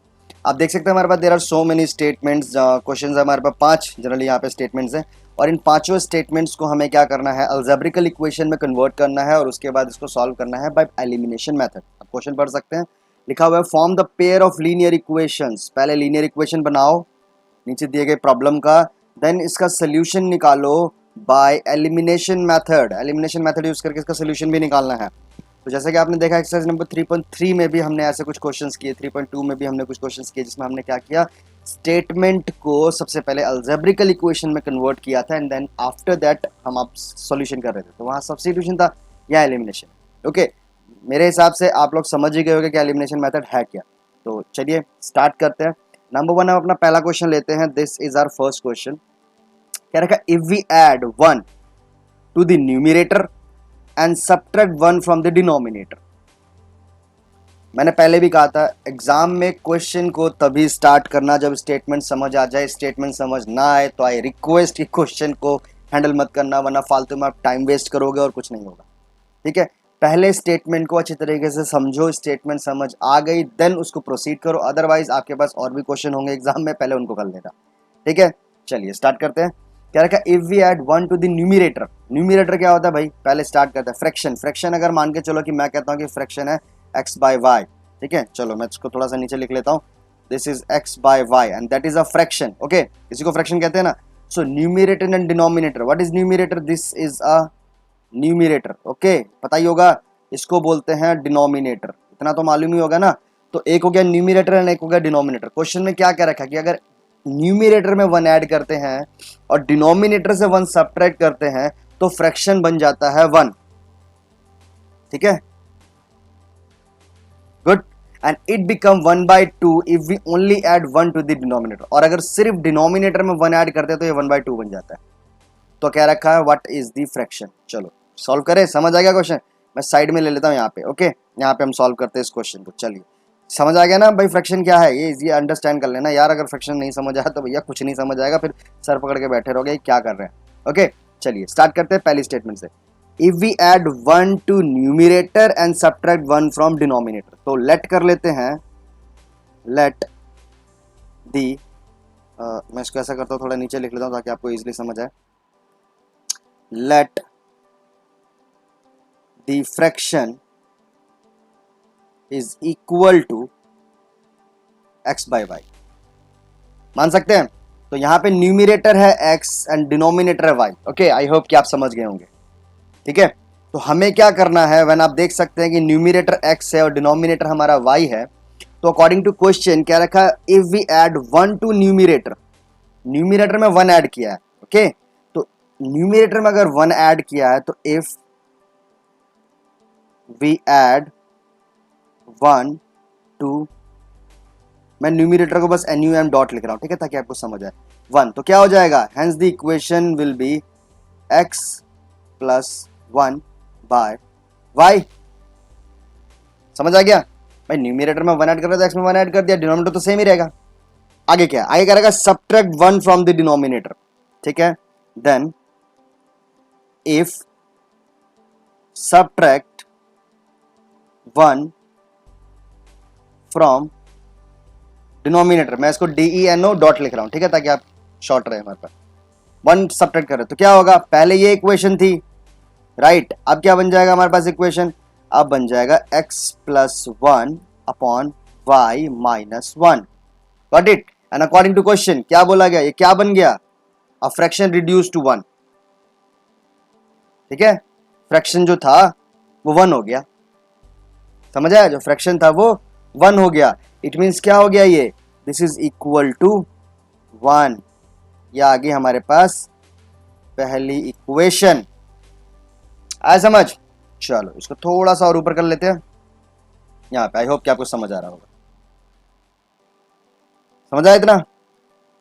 आप देख सकते हैं हमारे पास there are so many statements, questions हमारे पास 5 जनरली यहाँ पे स्टेटमेंट्स हैं, और इन पांचों स्टेटमेंट्स को हमें क्या करना है, अलजेब्रिकल इक्वेशन में कन्वर्ट करना है, और उसके बाद इसको सॉल्व करना है बाय एलिमिनेशन मेथड। आप क्वेश्चन पढ़ सकते हैं, लिखा हुआ है form the pair of linear equations. पहले लीनियर इक्वेशन बनाओ नीचे दिए गए प्रॉब्लम का, देन इसका सोल्यूशन निकालो bye elimination method. Elimination method use करके इसका सोल्यूशन भी निकालना है। तो जैसे कि आपने देखा एक्सरसाइज नंबर 3.3 में भी हमने ऐसे कुछ क्वेश्चंस किए, 3.2 में भी हमने कुछ क्वेश्चंस किए, जिसमें हमने क्या किया, स्टेटमेंट को सबसे पहले अलजेब्रिकल इक्वेशन में कन्वर्ट किया था, एंड देन आफ्टर दैट हम आप सॉल्यूशन कर रहे थे, तो वहाँ सब्स्टिट्यूशन था या एलिमिनेशन। ओके, मेरे हिसाब से आप लोग समझ ही गए होंगे कि एलिमिनेशन मेथड है क्या। तो चलिए स्टार्ट करते हैं। नंबर 1 हम अपना पहला क्वेश्चन लेते हैं, this is our first question. क्या रखा, if we add 1 to the numerator and subtract 1 from the denominator. मैंने पहले भी कहा था एग्जाम में क्वेश्चन को तभी स्टार्ट करना जब स्टेटमेंट समझ आ जाए। स्टेटमेंट समझ ना आए तो आई रिक्वेस्ट कि क्वेश्चन को हैंडल मत करना, वरना फालतू में आप टाइम वेस्ट करोगे और कुछ नहीं होगा। ठीक है, पहले स्टेटमेंट को अच्छी तरीके से समझो, स्टेटमेंट समझ आ गई देन उसको प्रोसीड करो, अदरवाइज आपके पास और भी क्वेश्चन होंगे एग्जाम में, पहले उनको कर लेना। ठीक है, चलिए स्टार्ट करते हैं। क्या रखा, if we add 1 to the numerator. Numerator क्या होता है भाई, पहले स्टार्ट करते हैं फ्रैक्शन। फ्रैक्शन अगर मान के चलो कि मैं कहता हूँ कि फ्रैक्शन है x/y, ठीक है, चलो मैं इसको थोड़ा सा नीचे लिख लेता हूँ, this is x/y and that is a fraction. Okay, इसी को फ्रैक्शन कहते हैं ना। So numerator and denominator, what is numerator, this is a numerator. Okay, पता ही होगा, इसको बोलते हैं डिनोमिनेटर, इतना तो मालूम ही होगा ना। तो एक हो गया न्यूमरेटर एंड एक हो गया डिनोमिनेटर। क्वेश्चन में क्या क्या रखा कि अगर न्यूमरेटर में 1 ऐड करते हैं और डिनोमिनेटर से 1 सब्ट्रैक्ट करते हैं तो फ्रैक्शन बन जाता है 1। ठीक है, good, and it become 1/2 if we only add 1 to the denominator. और अगर सिर्फ डिनोमिनेटर में 1 ऐड करते हैं तो ये 1/2 बन जाता है। तो क्या रखा है, व्हाट इज द फ्रैक्शन। चलो सॉल्व करें, समझ आ गया क्वेश्चन, मैं साइड में ले लेता हूँ यहाँ पे। ओके, यहाँ पे हम सॉल्व करते हैं इस क्वेश्चन को। चलिए समझ आ गया ना भाई फ्रैक्शन क्या है, ये अंडरस्टैंड कर लेना यार। अगर फ्रैक्शन नहीं समझ आया तो भैया कुछ नहीं समझ आएगा, फिर सर पकड़ के बैठे रहोगे क्या कर रहे हैं। ओके, चलिए स्टार्ट करते हैं पहली स्टेटमेंट से। If we add 1 to numerator and subtract 1 from denominator, तो लेट कर लेते हैं, लेट दी मैं इसको ऐसा करता हूँ, थोड़ा नीचे लिख लेता हूँ ताकि आपको इजीली समझ आए। Let the fraction is equal to x/y। मान सकते हैं, तो यहां पे न्यूमरेटर है x एंड डिनोमिनेटर है y। ओके, आई होप कि आप समझ गए होंगे। ठीक है, तो हमें क्या करना है, व्हेन आप देख सकते हैं कि न्यूमरेटर x है और डिनोमिनेटर हमारा y है, तो अकॉर्डिंग टू क्वेश्चन क्या रखा, if we add 1 to numerator, numerator में 1 ऐड किया है। ओके, तो न्यूमरेटर में अगर 1 ऐड किया है तो इफ we add 1 to मैं न्यूमिनेटर को बस NUM डॉट लिख रहा हूं, ठीक है, ताकि आपको समझ आए। 1 तो क्या हो जाएगा, hence the equation will be x plus 1 by y। समझ आ गया? भाई न्यूमिनेटर में 1 ऐड कर रहा था, x में 1 ऐड कर दिया, डिनोमिनेटर तो सेम ही रहेगा। आगे क्या, आगे करेगा सब्ट्रैक्ट 1 फ्रॉम द डिनोमिनेटर, ठीक है। Then if subtract 1 from denominator, मैं इसको DENO डॉट लिख रहा हूं, ठीक है, ताकि आप शॉर्ट रहे हमारे पास। 1 सब्ट्रैक्ट कर रहे तो क्या होगा, पहले ये इक्वेशन थी, राइट। अब क्या बन जाएगा हमारे पास इक्वेशन, अब बन जाएगा x plus 1 upon y minus 1। Got it? And according to question क्या बोला गया, ये क्या बन गया, अ फ्रैक्शन रिड्यूस टू 1, ठीक है। फ्रैक्शन जो था वो 1 हो गया, समझ आया? जो फ्रैक्शन था वो 1 हो गया। इट मीन्स क्या हो गया, ये दिस इज इक्वल टू 1। ये आ गई हमारे पास पहली इक्वेशन। आया समझ? चलो इसको थोड़ा सा और ऊपर कर लेते हैं यहाँ पे। आई होप कि आपको समझ आ रहा होगा। समझ आया इतना?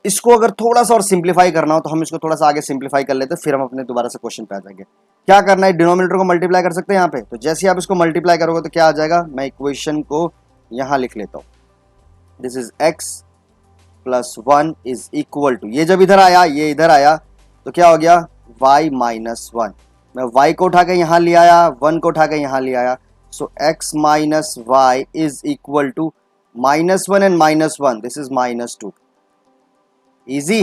इसको अगर थोड़ा सा और सिंप्लीफाई करना हो तो हम इसको थोड़ा सा आगे सिंप्लीफाई कर लेते हैं, फिर हम अपने दोबारा से क्वेश्चन पे आ जाएंगे। क्या करना है, डिनोमिनेटर को मल्टीप्लाई कर सकते हैं यहाँ पे। तो जैसे ही आप इसको मल्टीप्लाई करोगे तो क्या आ जाएगा, मैं इक्वेशन को यहाँ लिख लेता हूँ। This is x plus 1 is equal to, ये जब इधर आया, ये इधर आया तो क्या हो गया, y माइनस 1। मैं y को उठा के यहाँ ले आया, 1 को उठा के यहाँ ले आया, so x minus y is equal to -1 and -1, this is -2। Easy,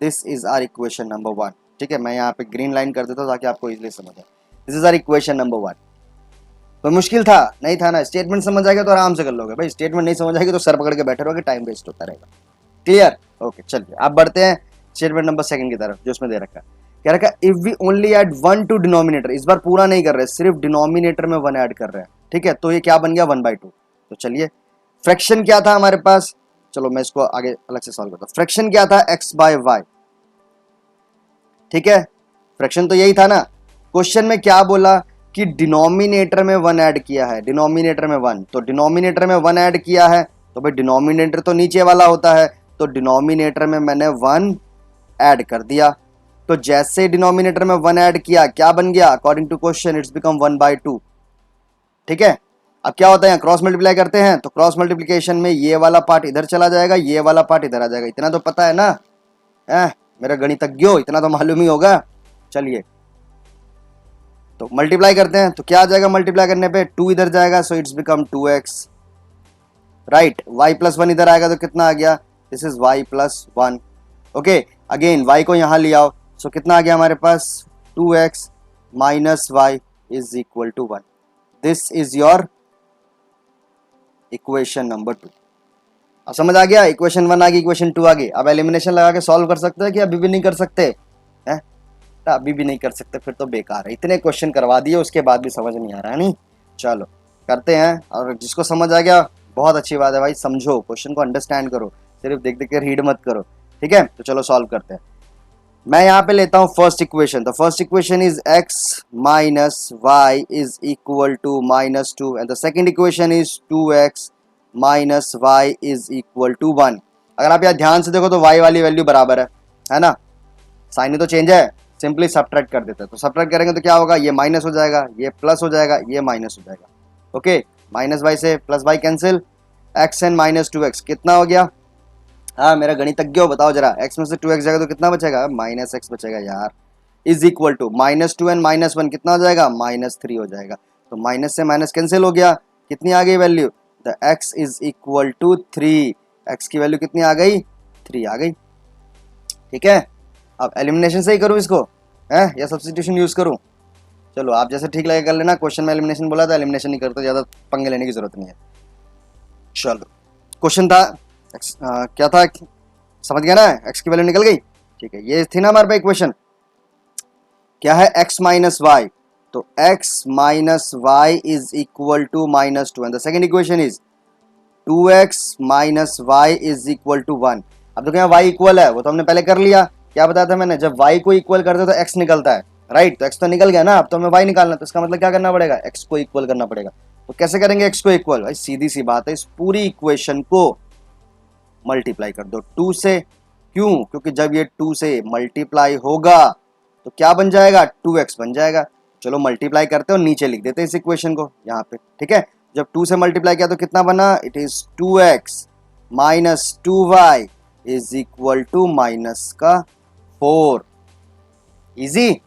this is our equation number 1, ठीक है। मैं यहाँ पे ग्रीन लाइन कर देता हूँ ताकि आपको इजीली समझ आए। This is our equation number 1। तो मुश्किल था नहीं था ना, स्टेटमेंट समझ आएगा तो आराम से कर लोगे भाई। स्टेटमेंट नहीं समझ आएगी तो सर पकड़ के बैठे रहोगे, टाइम वेस्ट होता रहेगा। क्लियर? ओके चलिए आप बढ़ते हैं स्टेटमेंट नंबर 2 की तरफ, जो उसमें दे रखा है। क्या रखा, if we only add 1 to denominator, इस बार पूरा नहीं कर रहे, सिर्फ डिनोमिनेटर में 1 ऐड कर रहे हैं, ठीक है। तो ये क्या बन गया, 1/2। तो चलिए फ्रैक्शन क्या था हमारे पास, चलो मैं इसको आगे अलग से सॉल्व करता हूं। फ्रैक्शन क्या था, x बाय वाई, ठीक है। फ्रैक्शन तो यही था ना। क्वेश्चन में क्या बोला कि डिनोमिनेटर में 1 ऐड किया है, डिनोमिनेटर में 1, तो डिनोमिनेटर में 1 ऐड किया है तो भाई डिनोमिनेटर तो नीचे वाला होता है, तो डिनोमिनेटर में मैंने 1 ऐड कर दिया। तो जैसे डिनोमिनेटर में 1 ऐड किया क्या बन गया, according to question it's become 1/2, ठीक है। अब क्या होता है, क्रॉस मल्टीप्लाई करते हैं तो क्रॉस मल्टीप्लिकेशन में ये वाला पार्ट इधर चला जाएगा, ये वाला पार्ट इधर आ जाएगा। इतना तो पता है ना, मेरा गणितज्ञो, इतना तो मालूम ही होगा। चलिए तो मल्टीप्लाई करते हैं तो क्या आ जाएगा, मल्टीप्लाई करने पे 2 इधर जाएगा, सो it's become 2x, right. y plus 1 इधर आएगा तो कितना आ गया, this is y plus 1। Okay again y को यहां ले आओ, सो कितना आ गया हमारे पास, 2x minus y is equal to 1। This is your equation number 2। अब समझ आ गया, इक्वेशन 1 आ गई, इक्वेशन 2 आ गई। अब एलिमिनेशन लगा के सॉल्व कर सकते हैं कि अभी भी नहीं कर सकते हैं? तो अभी भी नहीं कर सकते, फिर तो बेकार है। इतने क्वेश्चन करवा दिए उसके बाद भी समझ नहीं आ रहा है, नहीं। चलो करते हैं, और जिसको समझ आ गया बहुत अच्छी बात है भाई, समझो क्वेश्चन को, अंडरस्टैंड करो, सिर्फ देख देख के रीड मत करो, ठीक है। तो चलो सॉल्व करते हैं। मैं यहाँ पे लेता हूँ फर्स्ट इक्वेशन। तो first equation is x minus y is equal to -2 and the second equation is 2x minus y is equal to 1। अगर आप यहाँ ध्यान से देखो तो y वाली वैल्यू बराबर है ना, साइन ही तो चेंज है, सिंपली सब्ट्रैक्ट कर देते हैं। तो सब्ट्रैक्ट करेंगे तो क्या होगा, ये माइनस हो जाएगा, ये प्लस हो जाएगा, ये माइनस हो जाएगा। ओके माइनस वाई से plus y cancel, x and -2x कितना हो गया, हाँ मेरा गणितज्ञ बताओ जरा, x में से 2x जाएगा तो कितना बचेगा, -x बचेगा यार, इज इक्वल टू -2 एंड -1 कितना हो जाएगा, -3 हो जाएगा। तो माइनस से माइनस कैंसिल हो गया, कितनी आ गई value, the x is equal to 3, x की वैल्यू कितनी आ गई, 3 आ गई, ठीक है। अब एलिमिनेशन से ही करूँ इसको है या सब्स्टिट्यूशन यूज करूँ, चलो आप जैसे ठीक लगे कर लेना। क्वेश्चन में एलिमिनेशन बोला था, एलिमिनेशन नहीं करते, ज़्यादा पंगे लेने की जरूरत नहीं है। चलो क्वेश्चन था क्या था, समझ गया ना, x की वैल्यू निकल गई, ठीक है। ये थी ना हमारे पास इक्वेशन, क्या है, x माइनस वाई, तो x minus y is equal to -2 and the second equation is 2x minus y is equal to 1। अब देखो यहाँ y इक्वल है, वो तो हमने पहले कर लिया। क्या बताया था मैंने, जब y को इक्वल करते तो x निकलता है, राइट। तो x तो निकल गया ना, अब तो हमें y निकालना, तो इसका मतलब क्या करना पड़ेगा, x को इक्वल करना पड़ेगा। तो कैसे करेंगे x को इक्वल, भाई सीधी सी बात है, इस पूरी इक्वेशन को मल्टीप्लाई कर दो 2 से। क्यों? क्योंकि जब ये 2 से मल्टीप्लाई होगा तो क्या बन जाएगा, 2x बन जाएगा। चलो मल्टीप्लाई करते हैं और नीचे लिख देते हैं इस इक्वेशन को यहाँ पे, ठीक है। जब 2 से मल्टीप्लाई किया तो कितना बना, it is 2x minus 2y is equal to minus का 4। इजी,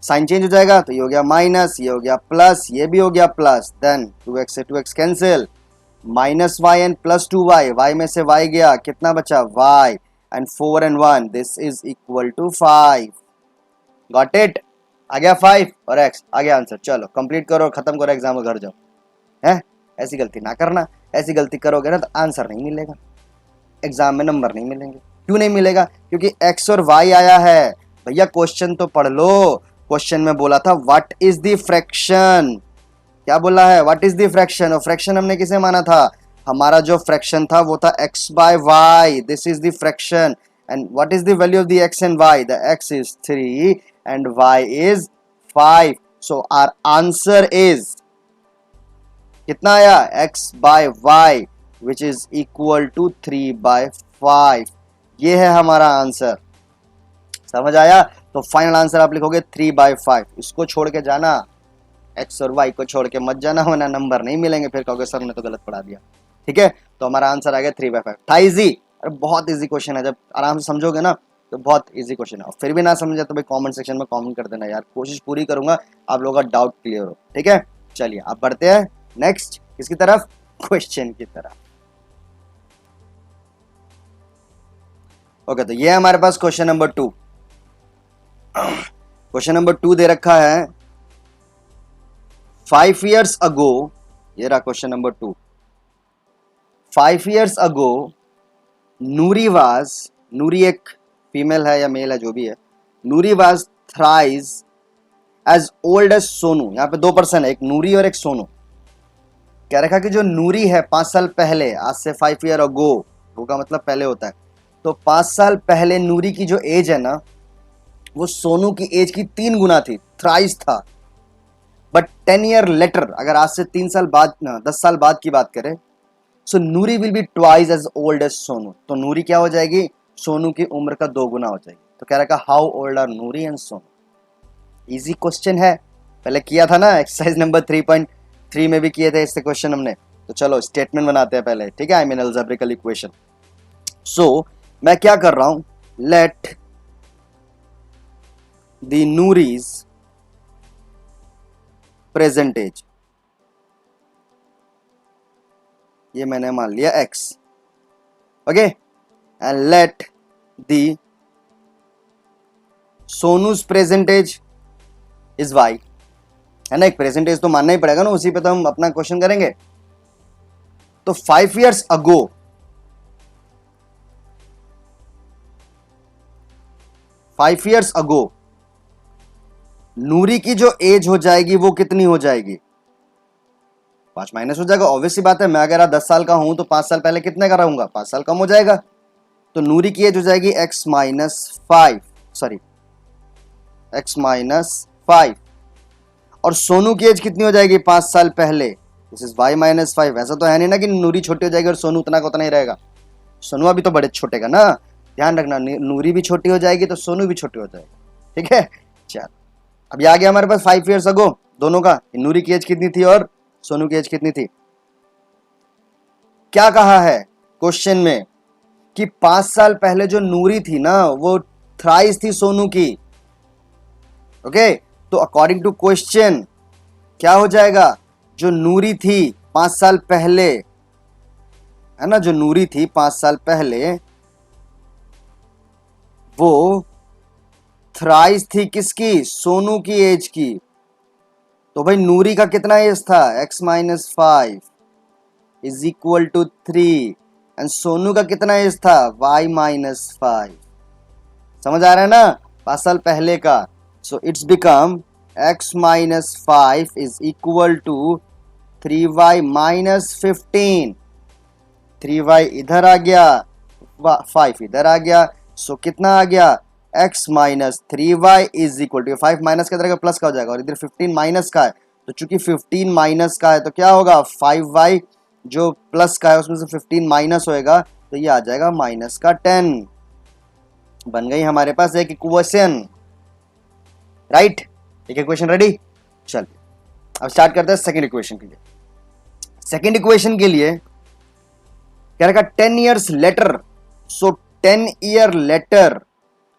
साइन चेंज हो जाएगा तो ये हो गया माइनस, ये हो गया प्लस, ये भी हो गया प्लस, देन 2x से 2x cancel, minus Y and plus 2y, y में से y गया, कितना बचा y, and 4 and 1 this is equal to 5। Got it, आ गया 5 और x आ गया आंसर। चलो कंप्लीट करो, खत्म करो एग्जाम, घर जाओ। है, ऐसी गलती ना करना, ऐसी गलती करोगे ना तो आंसर नहीं मिलेगा, एग्जाम में नंबर नहीं मिलेंगे। क्यों नहीं मिलेगा? क्योंकि x और y आया है। भैया क्वेश्चन तो पढ़ लो, क्वेश्चन में बोला था व्हाट इज द फ्रैक्शन, क्या बोला है, व्हाट इज द फ्रैक्शन। और फ्रैक्शन हमने किसे माना था, हमारा जो फ्रैक्शन था वो था x by y, this is the fraction. And what is the value of the x and y, the x is 3 and y is 5। So our answer is कितना आया, x by y which is equal to 3 by 5। ये है हमारा आंसर, समझ आया। तो फाइनल आंसर आप लिखोगे 3 बाय 5। इसको छोड़ के जाना, x और y को छोड़ के मत जाना, वरना नंबर नहीं मिलेंगे, फिर कहोगे सर ने तो गलत पढ़ा दिया। ठीक है, तो हमारा आंसर आ गया 3 बाय 5। था इजी, अरे बहुत इजी क्वेश्चन है, जब आराम से समझोगे ना तो बहुत इजी क्वेश्चन है। और फिर भी ना समझे तो भाई कमेंट सेक्शन में कमेंट कर देना यार, कोशिश पूरी करूंगा आप लोगों का डाउट क्लियर हो। ठीक है, चलिए आप बढ़ते हैं नेक्स्ट किसकी तरफ, क्वेश्चन की तरफ। ओके, तो ये हमारे पास क्वेश्चन नंबर 2। क्वेश्चन नंबर 2 दे रखा है 5 years ago, ये रहा question number 2। 5 years ago Noori was, Noori एक फीमेल है या मेल है जो भी है, Noori was thrice as old as Sonu. यहाँ पे 2 पर्सन है, एक नूरी और एक सोनू। क्या रखा कि जो नूरी है 5 साल पहले, आज से 5 year ago, वो का मतलब पहले होता है, तो 5 साल पहले नूरी की जो एज है ना वो सोनू की एज की 3 गुना थी, थ्राइस था। बट 10 year लेटर, अगर आज से 3 साल बाद, 10 साल बाद की बात करें, so Noori will be twice as old as Sonu. तो नूरी क्या हो जाएगी, सोनू की उम्र का 2 गुना हो जाएगी। तो क्या रखा, how old are Noori and Sonu. Easy question है, पहले किया था ना एक्सरसाइज नंबर 3.3 में भी किए थे इससे क्वेश्चन हमने। तो चलो स्टेटमेंट बनाते हैं पहले, ठीक है, आई मीन अलजेब्रिकल इक्वेशन। सो मैं क्या कर रहा हूं, let the Noori's present age, ये मैंने मान लिया x, okay, and let the Sonu's present age is y, है ना, एक प्रेजेंट एज तो मानना ही पड़ेगा ना, उसी पे तो हम अपना क्वेश्चन करेंगे। तो 5 years ago, 5 years ago नूरी की जो एज हो जाएगी वो कितनी हो जाएगी, 5 माइनस हो जाएगा, ऑब्वियस सी बात है। मैं अगर 10 साल का हूं तो 5 साल पहले कितने का रहूंगा, 5 साल कम हो जाएगा। तो नूरी की एज हो जाएगी x minus 5, sorry x minus 5, और सोनू की एज कितनी हो जाएगी 5 साल पहले, दिस इज y माइनस 5। ऐसा तो है नहीं ना कि नूरी छोटी हो जाएगी और सोनू उतना का उतना ही रहेगा, सोनू अभी तो बड़े छोटे का ना, ध्यान रखना, नूरी भी छोटी हो जाएगी तो सोनू भी छोटी हो जाएगी। ठीक है, चल अब ये आ गया हमारे पास 5 years ago दोनों का, नूरी की एज कितनी थी और सोनू की एज कितनी थी। क्या कहा है क्वेश्चन में कि 5 साल पहले जो नूरी थी ना वो थ्राइस थी सोनू की। ओके, तो अकॉर्डिंग टू क्वेश्चन क्या हो जाएगा, जो नूरी थी 5 साल पहले, है ना, जो नूरी थी 5 साल पहले वो थ्राइस थी किसकी, सोनू की एज की। तो भाई नूरी का कितना एज था, x minus 5 is equal to 3, and Sonu का कितना एज था, y माइनस 5। समझ आ रहा है ना, 5 साल पहले का। So it's become x minus 5 is equal to 3y minus 15। 3y इधर आ गया, 5 इधर आ गया, सो कितना आ गया, x minus 3y is equal to, 5 minus का तरह प्लस का हो जाएगा, और इधर 15 माइनस का है, तो चूंकि 15 माइनस का है तो क्या होगा, 5y जो प्लस का है उसमें से 15 माइनस होएगा तो ये आ जाएगा माइनस का 10। बन गई हमारे पास एक इक्वेशन, राइट। एक इक्वेशन रेडी। चल अब स्टार्ट करते हैं सेकंड इक्वेशन के लिए। सेकंड इक्वेशन के लिए क्या रखा, 10 ईयर्स लेटर। सो 10 ईयर लेटर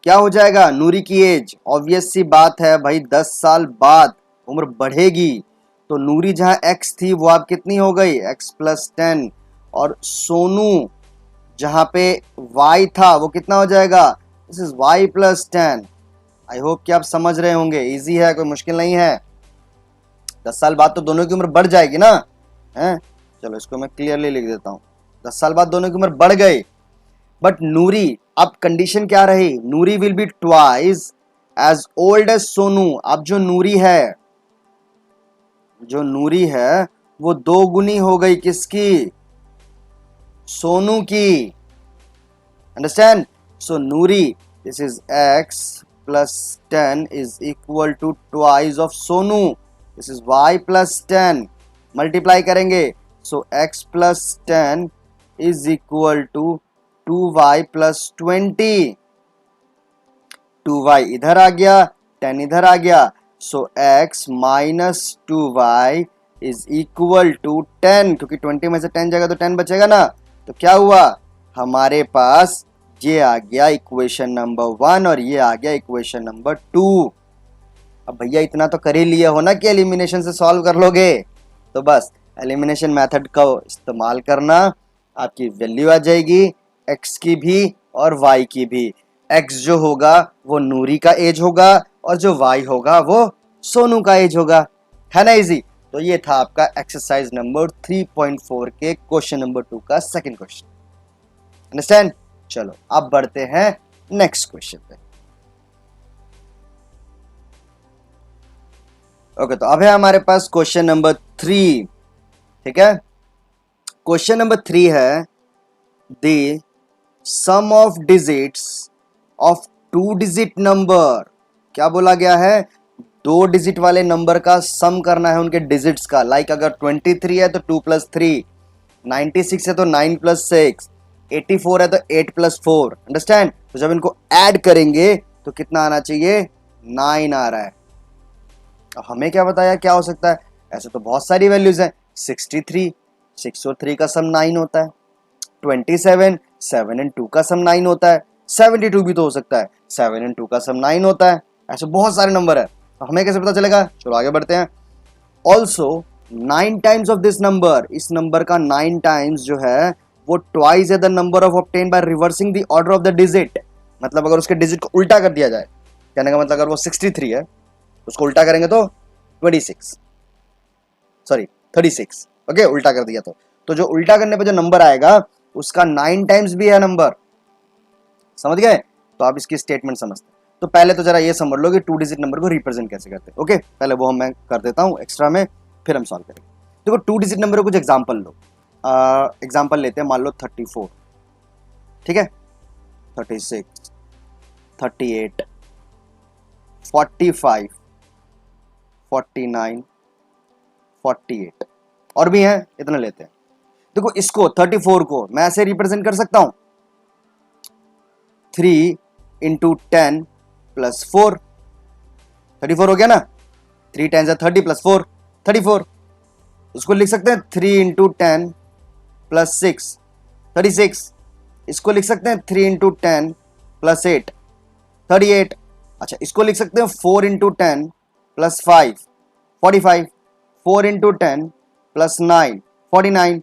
क्या हो जाएगा, नूरी की एज, ऑब्वियस सी बात है भाई 10 साल बाद उम्र बढ़ेगी, तो नूरी जहां x थी वो आप कितनी हो गई x प्लस 10, और सोनू जहां पे y था वो कितना हो जाएगा, this is y plus 10। I hope कि आप समझ रहे होंगे, इजी है, कोई मुश्किल नहीं है। 10 साल बाद तो दोनों की उम्र बढ़ जाएगी ना, हैं? चलो इसको मैं क्लियरली लिख देता हूं, 10 साल बाद दोनों की उम्र बढ़ गई। बट नूरी, अब कंडीशन क्या रही, Noori will be twice as old as Sonu. अब जो नूरी है वो 2 गुनी हो गई किसकी, सोनू की। Understand. So Noori, this is x plus 10 is equal to twice of Sonu, this is y plus 10। Multiply करेंगे, so x plus 10 is equal to 2y plus 20। 2y इधर आ गया, 10 इधर आ गया, so x minus 2y is equal to 10, क्योंकि 20 में से 10 जाएगा तो 10 बचेगा ना। तो क्या हुआ, हमारे पास ये आ गया इक्वेशन नंबर 1 और ये आ गया इक्वेशन नंबर 2। अब भैया इतना तो कर ही लिया हो ना कि एलिमिनेशन से सॉल्व कर लोगे, तो बस एलिमिनेशन मेथड का इस्तेमाल करना, आपकी वैल्यू आ जाएगी x की भी और y की भी। x जो होगा वो नूरी का एज होगा और जो y होगा वो सोनू का एज होगा, है ना इजी। तो ये था आपका एक्सरसाइज नंबर 3.4 के क्वेश्चन नंबर 2 का सेकंड क्वेश्चन। अंडरस्टैंड। चलो अब बढ़ते हैं नेक्स्ट क्वेश्चन पे। ओके, तो अब है हमारे पास क्वेश्चन नंबर 3। ठीक है, क्वेश्चन नंबर 3 है the sum of digits of 2 digit number. क्या बोला गया है, 2 डिजिट वाले नंबर का सम करना है उनके डिजिट्स का। लाइक अगर 23 है तो 2 प्लस 3, 96 है तो 9 प्लस 6, 84 है तो 8 प्लस 4। अंडरस्टैंड। तो जब इनको ऐड करेंगे तो कितना आना चाहिए, 9 आ रहा है। अब हमें क्या बताया क्या हो सकता है, ऐसे तो बहुत सारी वैल्यूज हैं। 63, 6 और 3 का सम 9 होता है। 27, 7 एंड 2 का सम 9 होता है। 72 भी तो हो सकता है, 7 एंड 2 का सम 9 होता है। ऐसे बहुत सारे नंबर है, तो हमें कैसे पता चलेगा। चलो आगे बढ़ते हैं। Also 9 times of this number, इस नंबर का 9 टाइम्स जो है वो ट्वाइस है the number of obtain by reversing the order of the digit. मतलब अगर उसके डिजिट को उल्टा कर दिया जाए, कहने का मतलब अगर वो 63 है उसको उल्टा करेंगे तो 36, ओके, उल्टा कर दिया तो जो उल्टा करने पे जो नंबर आएगा उसका 9 टाइम्स भी है नंबर। समझ गए। तो आप इसकी स्टेटमेंट समझते हैं। तो पहले तो जरा ये समझ लो कि 2 डिजिट नंबर को रिप्रेजेंट कैसे करते हैं। ओके, पहले वो मैं कर देता हूं एक्स्ट्रा में, फिर हम सॉल्व करेंगे। देखो 2 डिजिट नंबर को कुछ एग्जांपल लो। एग्जांपल लेते हैं, मान लो 34, ठीक है, 36, 38, 45, 49, 48 और भी हैं, इतना लेते हैं। देखो इसको 34 को मैं ऐसे रिप्रेजेंट कर सकता हूं, 3 इंटू 10 प्लस 4, 34 हो गया ना। 3 10 30 प्लस 4, 34। इसको लिख सकते हैं 3 इंटू 10 प्लस 6, 36। इसको लिख सकते हैं 3 इंटू 10 प्लस 8, 38। अच्छा, इसको लिख सकते हैं 4 into 10 plus 5, 45। 4 into 10 plus 9, 49।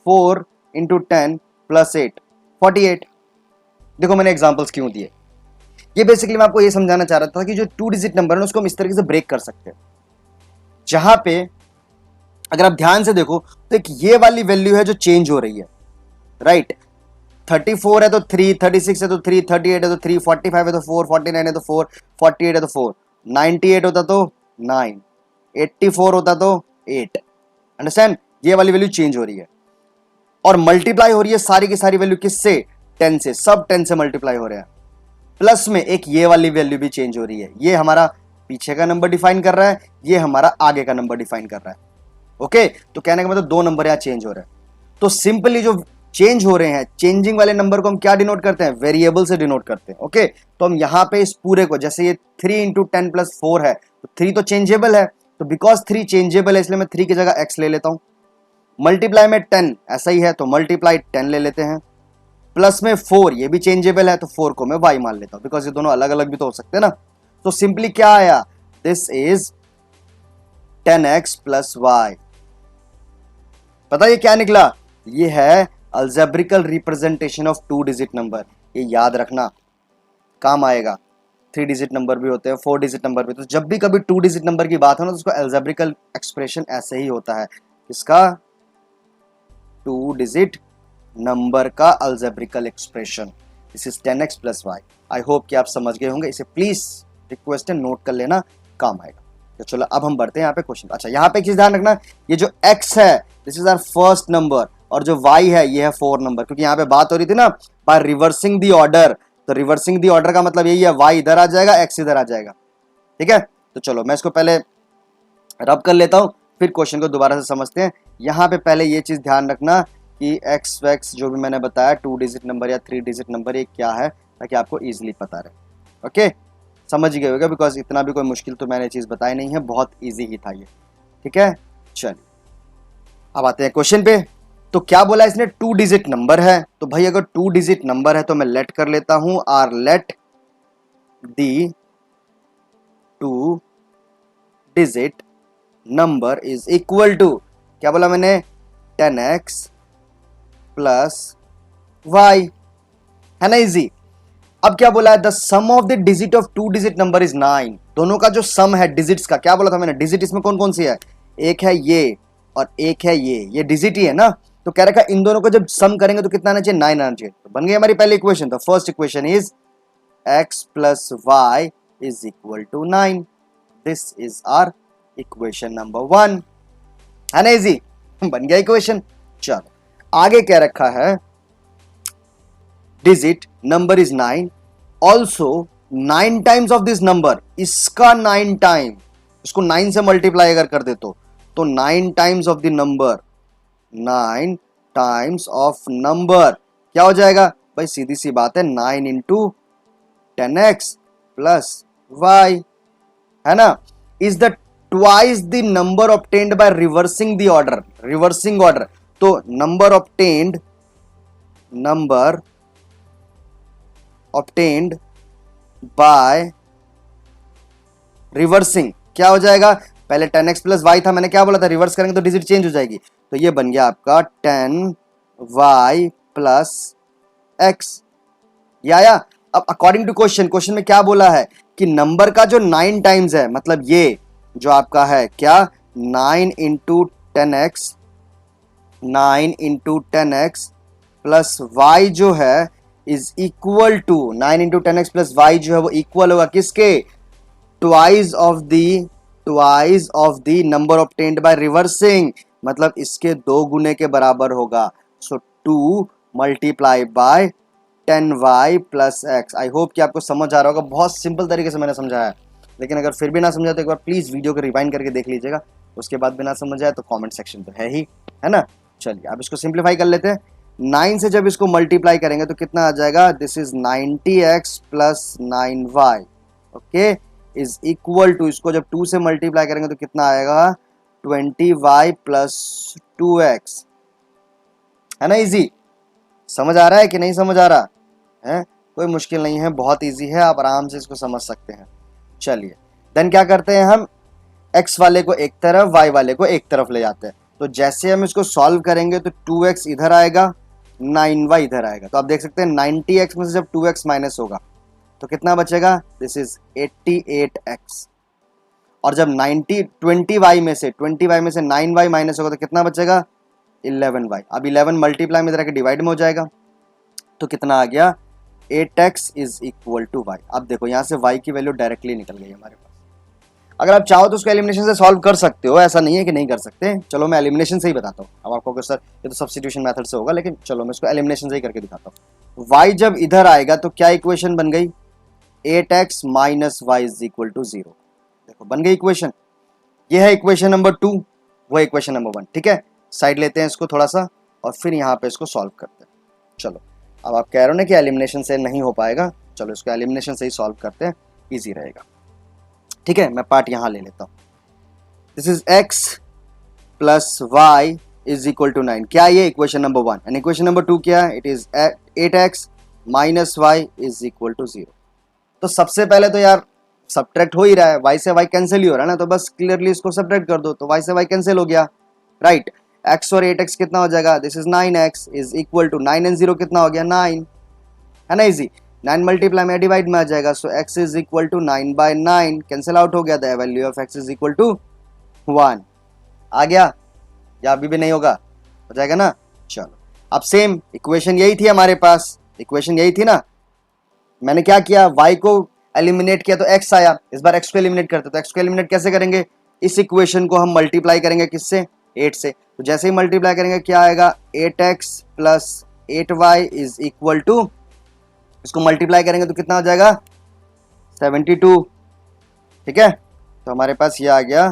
4 into 10 plus 8, 48। देखो मैंने एग्जांपल्स क्यों दिए, ये बेसिकली मैं आपको ये समझाना चाह रहा था कि जो 2 डिजिट नंबर है उसको हम इस तरीके से ब्रेक कर सकते हैं, जहां पे अगर आप ध्यान से देखो तो एक ये वाली वैल्यू है जो चेंज हो रही है, राइट। 34 है तो 3, 36 है तो 3, 38 है तो 3, 45 है तो 4, 49 है तो 4, 48 है तो 4, 98 होता तो 9, 84 होता तो 8। अंडरस्टैंड। ये वाली वैल्यू चेंज हो रही है और मल्टीप्लाई हो रही है सारी की सारी वैल्यू किससे, 10 से, सब 10 से मल्टीप्लाई हो रहे हैं। प्लस में एक ये वाली वैल्यू भी चेंज हो रही है, ये हमारा पीछे का नंबर डिफाइन कर रहा है, ये हमारा आगे का नंबर डिफाइन कर रहा है। ओके, तो कहने का मतलब 2 नंबर यहां चेंज हो रहे हैं। तो सिंपली जो चेंज हो रहे हैं, चेंजिंग वाले नंबर को हम क्या डिनोट करते हैं, वेरिएबल से डिनोट करते हैं। ओके, तो हम यहाँ पे इस पूरे को, जैसे ये 3 इंटू 10 प्लस 4 है, तो 3 तो चेंजेबल है, तो बिकॉज 3 चेंजेबल है इसलिए मैं 3 की जगह x ले लेता हूं। मल्टीप्लाई में 10 ऐसा ही है तो मल्टीप्लाई 10 ले लेते हैं, प्लस में 4 ये भी चेंजेबल है तो 4 को मैं y मान लेता हूं, बिकॉज ये दोनों अलग अलग भी तो हो सकते हैं ना। तो सिंपली क्या आया, this is 10x plus y। पता ये क्या निकला, ये है algebraical representation of 2 digit number. ये याद रखना, काम आएगा। 3 डिजिट नंबर भी होते हैं, 4 डिजिट नंबर भी। तो जब भी कभी 2 डिजिट नंबर की बात हो ना तो उसका अल्जेब्रिकल एक्सप्रेशन ऐसे ही होता है। इसका 2 डिजिट नंबर का algebraic expression, this is 10x plus y। आई होप कि आप समझ गए होंगे, इसे प्लीज रिक्वेस्ट है नोट कर लेना, काम आएगा। तो चलो अब हम बढ़ते हैं यहाँ पे क्वेश्चन। अच्छा, यहाँ पे एक चीज ध्यान रखना, ये जो x है this is our first number, और जो y है ये है 4 नंबर, क्योंकि यहाँ पे बात हो रही थी ना बाय रिवर्सिंग दी ऑर्डर। तो रिवर्सिंग दी ऑर्डर का मतलब यही है, y इधर आ जाएगा, x इधर आ जाएगा। ठीक है, तो चलो मैं इसको पहले रब कर लेता हूं, फिर क्वेश्चन को दोबारा से समझते हैं। यहाँ पे पहले ये चीज ध्यान रखना कि एक्स वैक्स जो भी मैंने बताया 2 डिजिट नंबर या 3 डिजिट नंबर ये क्या है, ताकि आपको इजीली पता रहे। ओके, समझ गए होगा, बिकॉज इतना भी कोई मुश्किल तो मैंने चीज बताई नहीं है, बहुत इजी ही था ये। ठीक है, चलिए अब आते हैं क्वेश्चन पे। तो क्या बोला इसने, 2 डिजिट नंबर है, तो भाई अगर 2 डिजिट नंबर है तो मैं लेट कर लेता हूं, or let the 2 digit number is equal to, क्या बोला मैंने, 10x प्लस y, है ना, इजी। अब क्या बोला है, the sum of the digit of 2 digit number is 9। दोनों का जो सम है डिजिट्स का, क्या बोला था मैंने, डिजिट इसमें कौन कौन सी है, एक है ये और एक है ये डिजिट ही है ना। तो कह रखा इन दोनों को जब सम करेंगे तो कितना आना चाहिए, 9 आना चाहिए। तो बन गई हमारी पहली इक्वेशन। तो first equation is x plus y is equal to 9। This is our equation number 1, है ना, इजी, बन गया इक्वेशन। चलो आगे क्या रखा है, digit number is 9, also 9 times of this number, इसका 9 टाइम, इसको 9 से मल्टीप्लाई अगर कर दे तो 9 times of the number, 9 times of number क्या हो जाएगा भाई, सीधी सी बात है 9 इंटू 10x प्लस y, है ना, is the twice the number obtained by reversing the order. Reversing order, तो नंबर ऑब्टेन्ड बाय रिवर्सिंग क्या हो जाएगा, पहले 10x प्लस y था, मैंने क्या बोला था, रिवर्स करेंगे तो डिजिट चेंज हो जाएगी, तो ये बन गया आपका 10y प्लस x। ये आया। अब अकॉर्डिंग टू क्वेश्चन में क्या बोला है कि नंबर का जो 9 टाइम्स है, मतलब ये जो आपका है क्या, 9 into 10x, 9 into 10x plus y जो है is equal to, 9 into 10x plus y जो है वो इक्वल होगा किसके, twice of the number obtained by reversing, मतलब इसके 2 गुने के बराबर होगा। So 2 multiply by 10y plus x। I hope कि आपको समझ आ रहा होगा, बहुत सिंपल तरीके से मैंने समझाया है, लेकिन अगर फिर भी ना समझा तो एक बार प्लीज वीडियो को रिवाइंड करके देख लीजिएगा, उसके बाद भी ना समझ आए तो कमेंट सेक्शन तो है ही, है ना। चलिए अब इसको सिंप्लीफाई कर लेते हैं। 9 से जब इसको मल्टीप्लाई करेंगे तो कितना आ जाएगा, this is 90x plus 9y, okay, is equal to, इसको जब 2 से मल्टीप्लाई करेंगे तो कितना आएगा, 20y प्लस 2x, है ना, इजी। समझ आ रहा है कि नहीं समझ आ रहा है, कोई मुश्किल नहीं है, बहुत इजी है, आप आराम से इसको समझ सकते हैं। चलिए देन क्या करते हैं, हम x वाले को एक तरफ, y वाले को एक तरफ ले जाते हैं। तो जैसे हम इसको सॉल्व करेंगे तो 2x इधर आएगा, 9y इधर आएगा। तो आप देख सकते हैं 90x में से जब 2x माइनस होगा तो कितना बचेगा, दिस इज 88x। और जब 20y में से 9y माइनस होगा तो कितना बचेगा, 11y। अब 11 मल्टीप्लाई में इधर के डिवाइड में हो जाएगा, तो कितना आ गया, 8x is equal to y। अब देखो यहाँ से y की वैल्यू डायरेक्टली निकल गई हमारे पास। अगर आप चाहो तो उसको एलिमिनेशन से सॉल्व कर सकते हो, ऐसा नहीं है कि नहीं कर सकते। चलो मैं एलिमिनेशन से ही बताता हूँ। अब आपको कि सर ये तो सब्स्टिट्यूशन मेथड से होगा, लेकिन चलो मैं इसको एलिमिनेशन से ही करके दिखाता हूँ। y जब इधर आएगा तो क्या इक्वेशन बन गई, 8x minus y is equal to 0। देखो बन गई इक्वेशन। ये है इक्वेशन नंबर 2, वो इक्वेशन नंबर 1। ठीक है, साइड लेते हैं इसको थोड़ा सा। और फिर यहाँ पे इसको सॉल्व करते हैं। चलो अब आप कह रहे हो ना कि एलिमिनेशन से नहीं हो पाएगा, चलो इसको एलिमिनेशन से ही सॉल्व करते हैं, ईजी रहेगा। ठीक है, मैं पार्ट यहाँ ले लेता हूँ। This is x plus y is equal to 9। क्या ये equation number 1 and equation number 2 क्या है? It is 8x minus y is equal to 0। तो सबसे पहले तो यार सब्ट्रैक्ट हो ही रहा है, y से y कैंसिल ही हो रहा है ना, तो बस क्लियरली इसको सब्ट्रैक्ट कर दो, तो y से y कैंसिल हो गया, राइट। x और 8x कितना हो जाएगा? This is 9x is equal to 9 and 0 कितना हो गया? 9, है ना इजी। 9 मल्टीप्लाई में डिवाइड में आ जाएगा, so x is equal to 9 by 9 cancel out हो गया, the value of x is equal to 1 आ गया, या अभी भी नहीं होगा? हो जाएगा ना। चलो अब सेम इक्वेशन यही थी हमारे पास, इक्वेशन यही थी ना, मैंने क्या किया, y को एलिमिनेट किया तो x आया, इस बार x को एलिमिनेट करते, तो x को एलिमिनेट कैसे करेंगे? इस इक्वेशन को हम मल्टीप्लाई करेंगे किससे? 8 से। तो जैसे ही मल्टीप्लाई करेंगे क्या आएगा? 8x plus 8y is equal to, इसको मल्टीप्लाई करेंगे तो कितना हो जाएगा? 72। ठीक है, तो हमारे पास ये आ गया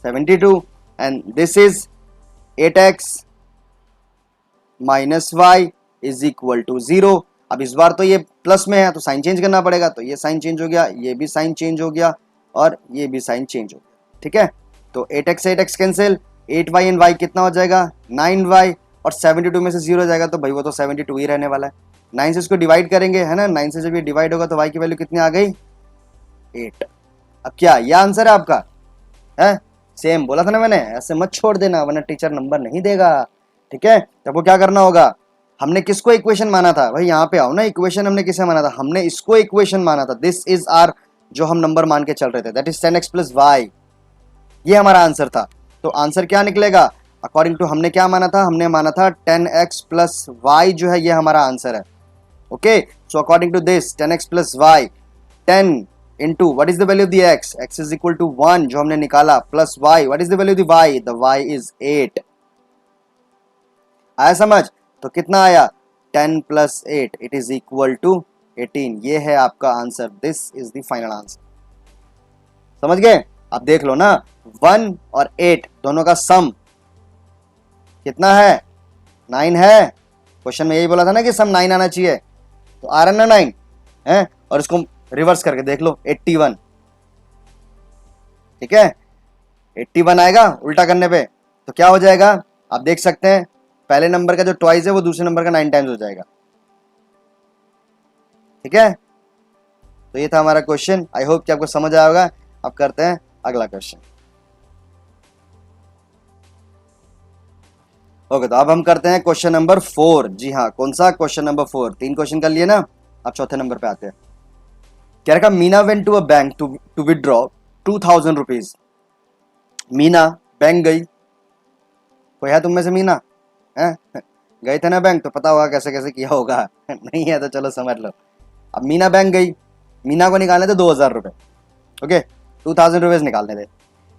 72 and this is 8x minus y is equal to 0। अब इस बार तो ये प्लस में है तो साइन चेंज करना पड़ेगा, तो ये साइन चेंज हो गया, ये भी साइन चेंज हो गया और ये भी साइन चेंज हो गया। ठीक है, तो 8x cancel, 8y and y कितना हो जाएगा? 9y, और 72 में से 0 जाएगा तो भाई वो तो 72 ही रहने वाला है। 9 से इसको डिवाइड करेंगे, है ना, 9 से जब ये डिवाइड होगा तो y की वैल्यू कितनी आ गई? 8। अब क्या ये आंसर है आपका? है सेम बोला था ना मैंने, ऐसे मत छोड़ देना वरना टीचर नंबर नहीं देगा। ठीक है, तब वो क्या करना होगा, हमने किसको इक्वेशन माना था भाई? यहाँ पे आओ ना, इक्वेशन हमने किसे माना था? हमने इसको इक्वेशन माना था, दिस इज आर जो हम नंबर मान के चल रहे थे, that is 10x plus Y, ये हमारा आंसर था। तो आंसर क्या निकलेगा अकॉर्डिंग टू हमने क्या माना था? हमने माना था 10x प्लस वाई जो है ये हमारा आंसर है। Okay, so according to this 10x plus y, 10 into what is the value of the x? x is equal to 1 जो हमने निकाला, plus y, what is the value of the y? The y is 8। आया समझ? तो कितना आया? 10 plus 8 it is equal to 18। ये है आपका answer, this is the final answer. समझ गए? अब देख लो ना, 1 और 8 दोनों का सम कितना है? 9 है। क्वेश्चन में यही बोला था ना कि सम 9 आना चाहिए, तो आ रहा ना 9 है, और इसको रिवर्स करके देख लो 81। ठीक है, 81 आएगा उल्टा करने पे तो क्या हो जाएगा? आप देख सकते हैं पहले नंबर का जो ट्वाइस है वो दूसरे नंबर का 9 टाइम्स हो जाएगा। ठीक है, तो ये था हमारा क्वेश्चन, आई होप कि आपको समझ आया होगा। अब करते हैं अगला क्वेश्चन। ओके, तो अब हम करते हैं क्वेश्चन नंबर 4। जी हाँ, कौन सा? Question number 4। 3 क्वेश्चन कर लिए ना, अब चौथे नंबर पे आते हैं। क्या रखा? Meena went to a bank to withdraw 2000 rupees. Meena bank गई, कोई है तुम में से मीना? है गए थे ना बैंक, तो पता होगा कैसे कैसे किया होगा। नहीं है तो चलो समझ लो। अब मीना बैंक गई, मीना को निकालने थे 2000 रुपए। ओके, 2000 रुपीज निकालने थे।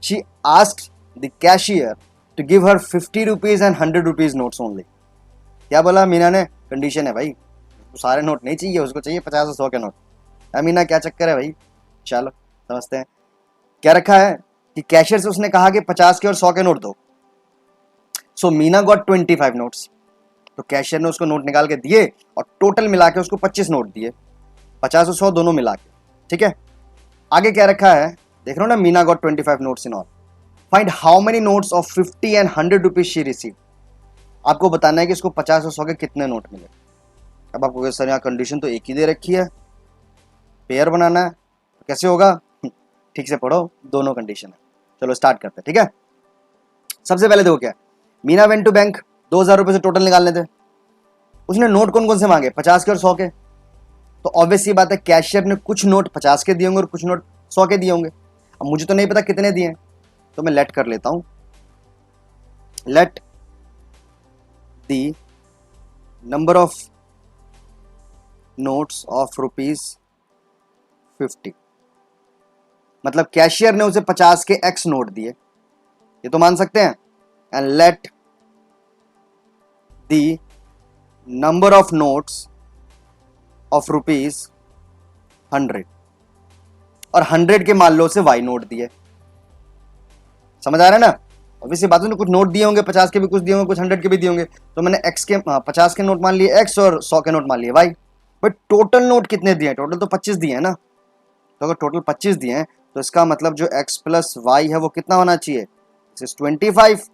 She asked the cashier to give her 50 rupees and 100 rupees notes only. क्या बोला मीना ने? कंडीशन है भाई, उसको सारे नोट नहीं चाहिए, उसको चाहिए 50 और 100 के नोट। मीना क्या चक्कर है भाई? चलो समझते हैं। क्या रखा है कि कैशियर से उसने कहा कि 50 के और 100 के नोट दो। सो मीना गॉट 25 नोट्स। तो कैशियर ने उसको नोट निकाल के दिए और टोटल मिला के उसको 25 नोट दिए, 50 और 100 दोनों मिला के। ठीक है, आगे क्या रखा है देख रहे हो ना, Meena got 25 notes in all, find how many notes of 50 and 100 rupees she receive. आपको बताना है कि इसको 50 और 100 के कितने नोट मिले। अब आपको सर यहाँ कंडीशन तो एक ही दे रखी है, पेयर बनाना है, तो कैसे होगा? ठीक से पढ़ो, दोनों कंडीशन है। चलो स्टार्ट करते हैं। ठीक है, सबसे पहले देखो क्या, मीना वेंट टू बैंक, 2000 रुपए से टोटल निकालने थे। उसने नोट कौन कौन से मांगे? 50 के और 100 के। तो ऑब्वियस सी बात है कैशियर ने कुछ नोट 50 के दिए होंगे और कुछ नोट 100 के दिए होंगे। अब मुझे तो नहीं पता कितने दिए, तो मैं लेट कर लेता हूं, let the number of notes of ₹50। मतलब कैशियर ने उसे 50 के एक्स नोट दिए, ये तो मान सकते हैं। And let the number of notes of ₹100, और 100 के मान लो उसे वाई नोट दिए। समझ आ रहा है ना? ऑब्वियसली बात है, कुछ नोट दिए होंगे, 50 के भी कुछ दिए होंगे, कुछ 100 के भी दिए होंगे, तो मैंने x के 50 के नोट मान लिए x और 100 के नोट मान लिए y। बट टोटल नोट कितने दिए हैं? टोटल तो 25 दिए हैं ना। तो अगर टोटल 25 दिए हैं तो इसका मतलब जो x प्लस वाई है वो कितना होना चाहिए? 25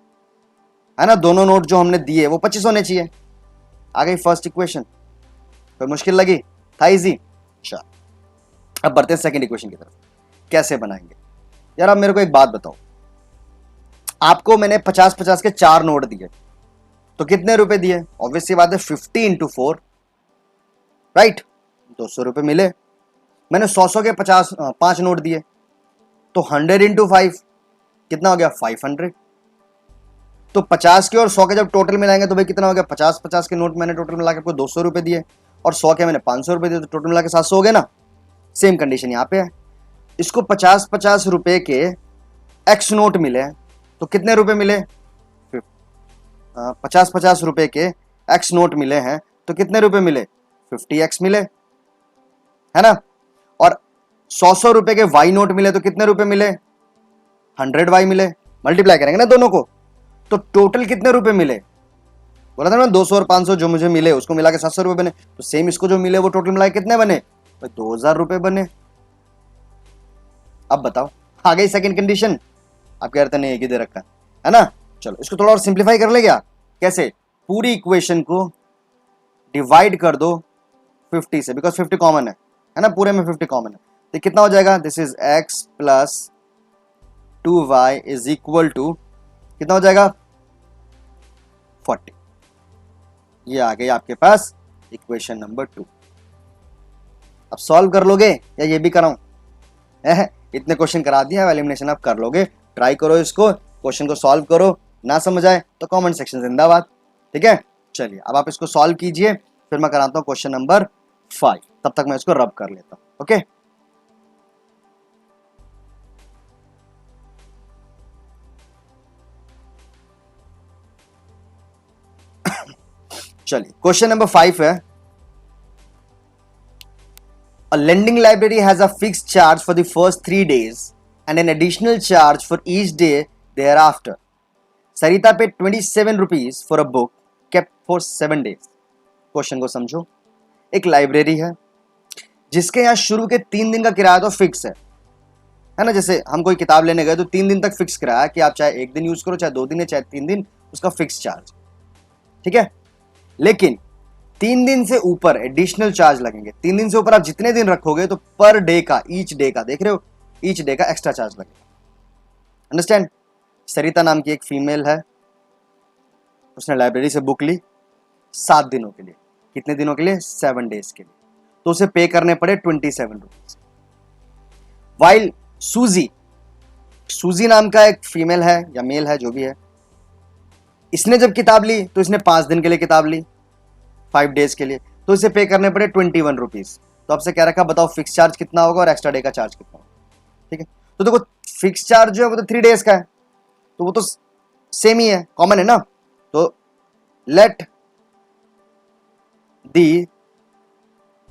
है ना। दोनों नोट जो हमने दिए वो 25 होने चाहिए। आ गई फर्स्ट इक्वेशन। कोई मुश्किल लगी? था इजी। अच्छा, अब बढ़ते हैं सेकंड इक्वेशन की तरफ। कैसे बनाएंगे यार? आप मेरे को एक बात बताओ, आपको मैंने 50-50 के 4 नोट दिए तो कितने रुपए दिए? ऑब्वियसली बात है 50 इंटू 4, राइट, 200 रुपए मिले। मैंने 100 के 5 नोट दिए तो 100 इंटू 5 कितना हो गया? 500। तो 50 के और 100 के जब टोटल मिलाएंगे तो भाई कितना हो गया? 50-50 के नोट मैंने टोटल मिला के आपको 200 रुपए दिए और 100 के मैंने 500 रुपए दिए, तो टोटल मिला के 700 हो गए ना। सेम कंडीशन यहाँ पे है। इसको 50-50 रुपए के एक्स नोट मिले हैं तो कितने रुपए मिले? 50-50 रुपए के एक्स नोट मिले हैं तो कितने रुपए मिले? 50x मिले, है ना। और 100 रुपए के वाई नोट मिले तो कितने रुपए मिले? 100y मिले। मल्टीप्लाई करेंगे ना दोनों को तो टोटल कितने रुपए मिले? बोला था ना 200 और 500 जो मुझे मिले उसको मिला के 700 रुपए बने। तो सेम इसको जो मिले वो टोटल मिला के कितने बने? 2000 रुपए बने। अब बताओ, आ गई सेकंड कंडीशन। आप कह रहे थे नहीं एक ही दे रखा है ना। चलो इसको थोड़ा और सिंप्लीफाई कर ले क्या? कैसे? पूरी इक्वेशन को डिवाइड कर दो 50 से, बिकॉज 50 कॉमन है ना, पूरे में 50 कॉमन है। तो कितना हो जाएगा? This is x plus 2y is equal to कितना हो जाएगा? 40। ये आ गई आपके पास इक्वेशन नंबर 2। अब सॉल्व कर लोगे या ये भी कराऊं? इतने क्वेश्चन करा दिया, एलिमिनेशन आप कर लोगे। ट्राई करो इसको, क्वेश्चन को सॉल्व करो। ना समझ आए तो कमेंट सेक्शन जिंदाबाद। ठीक है, चलिए अब आप इसको सॉल्व कीजिए, फिर मैं कराता हूं क्वेश्चन नंबर 5। तब तक मैं इसको रब कर लेता हूं। ओके, चलिए क्वेश्चन नंबर 5 है, A lending library has a fixed charge for the first 3 days and an additional charge for each day thereafter. Sarita paid 27 rupees for a book kept for 7 days. Question को समझो। एक लाइब्रेरी है जिसके यहाँ शुरू के 3 दिन का किराया तो फिक्स है ना। जैसे हम कोई किताब लेने गए तो 3 दिन तक फिक्स किराया कि आप चाहे 1 दिन यूज करो, चाहे 2 दिन या चाहे 3 दिन, उसका फिक्स चार्ज। ठीक है, लेकिन 3 दिन से ऊपर एडिशनल चार्ज लगेंगे। 3 दिन से ऊपर आप जितने दिन रखोगे तो पर डे का, ईच डे का, देख रहे हो, ईच डे का एक्स्ट्रा चार्ज लगेगा। अंडरस्टैंड? सरिता नाम की एक फीमेल है, उसने लाइब्रेरी से बुक ली 7 दिनों के लिए। कितने दिनों के लिए? 7 डेज के लिए। तो उसे पे करने पड़े 27 रुपीज। वाइल सूजी नाम का एक फीमेल है या मेल है जो भी है, इसने जब किताब ली तो इसने 5 दिन के लिए किताब ली, 5 डेज के लिए, तो इसे पे करने पड़े 21 रुपीज। तो आपसे क्या रखा, बताओ फिक्स चार्ज कितना होगा और एक्स्ट्रा डे का चार्ज कितना होगा। ठीक है, तो देखो फिक्स चार्ज जो है वो तो 3 डेज का है, तो वो तो सेम ही है, कॉमन है ना। तो let the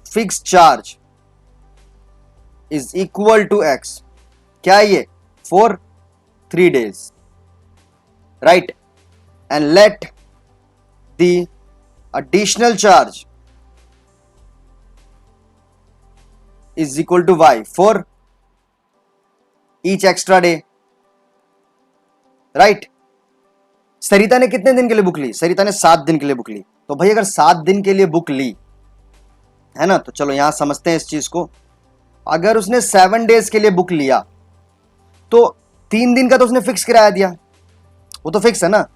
fix charge is equal to x. क्या है ये? For 3 days, right. And let the additional charge is equal to y for each extra day, right? सरिता ने कितने दिन के लिए बुक ली? सरिता ने 7 दिन के लिए बुक ली। तो भाई अगर 7 दिन के लिए बुक ली है ना, तो चलो यहां समझते हैं इस चीज को। अगर उसने 7 डेज के लिए बुक लिया तो 3 दिन का तो उसने फिक्स किराया दिया, वो तो फिक्स है ना,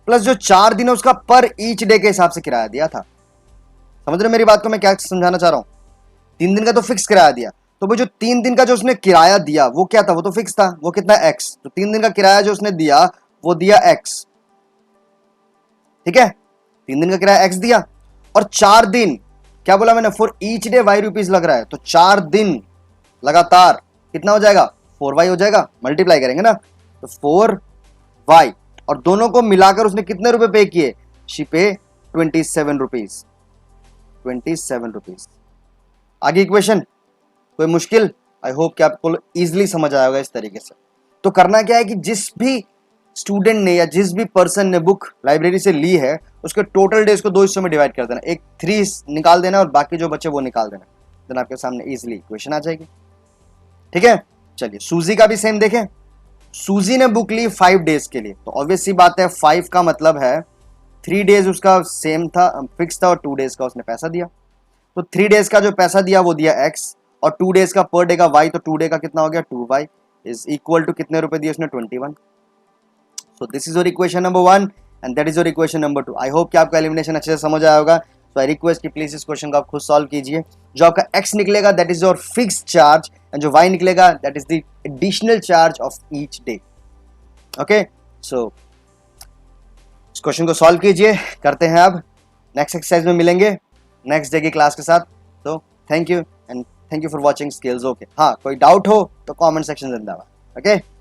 प्लस जो 4 दिन है उसका पर ईच डे के हिसाब से किराया दिया था। समझ रहे मेरी बात को मैं क्या समझाना चाह रहा हूं? 3 दिन का तो फिक्स किराया दिया, तो वो जो 3 दिन का जो उसने किराया दिया वो क्या था? वो तो फिक्स था, वो कितना? x। तो 3 दिन का किराया जो उसने दिया वो दिया x। ठीक है, 3 दिन का किराया x दिया और 4 दिन, क्या बोला मैंने? For each day y rupees लग रहा है, तो 4 दिन लगातार कितना हो जाएगा? 4y हो जाएगा। मल्टीप्लाई करेंगे ना तो 4y, और दोनों को मिलाकर उसने कितने रुपए पे किए? शी पे 27 रुपीज। 27 रुपीज। आगे इक्वेशन कोई मुश्किल? आई होप कि आपको इजीली समझ आएगा इस तरीके से। तो करना क्या है कि जिस भी स्टूडेंट ने या जिस भी पर्सन ने बुक लाइब्रेरी से ली है उसके टोटल डेज को दो हिस्सों में डिवाइड कर देना, एक 3 निकाल देना और बाकी जो बचे वो निकाल देना, देन आपके सामने इजीली इक्वेशन आ जाएगी। ठीक है, चलिए सूजी का भी सेम देखें। सूजी ने बुक ली 5 डेज के लिए, तो ऑब्वियस सी बात है 5 का मतलब है 3 डेज उसका सेम था, फिक्स था, और 2 डेज का उसने पैसा दिया। तो 3 डेज का जो पैसा दिया वो दिया x, और 2 डेज का पर डे का y, तो 2 डे का कितना हो गया 2y इज इक्वल टू कितने रुपए दिए उसने 21। So this is your equation number 1 and that is your equation number 2। I hope कि आपका एलिमिनेशन अच्छे से समझ आया होगा। सो आई रिक्वेस्ट कि प्लीज इस क्वेश्चन को आप खुद सॉल्व कीजिए। जो आपका x निकलेगा that is your fixed charge and जो y निकलेगा that is the additional charge of each day. Okay, so इस क्वेश्चन को सॉल्व कीजिए, करते हैं अब नेक्स्ट एक्सरसाइज में मिलेंगे नेक्स्ट डे की क्लास के साथ। तो thank you and thank you for watching skills. Okay, हाँ कोई डाउट हो तो कमेंट सेक्शन में बताओ। ओके।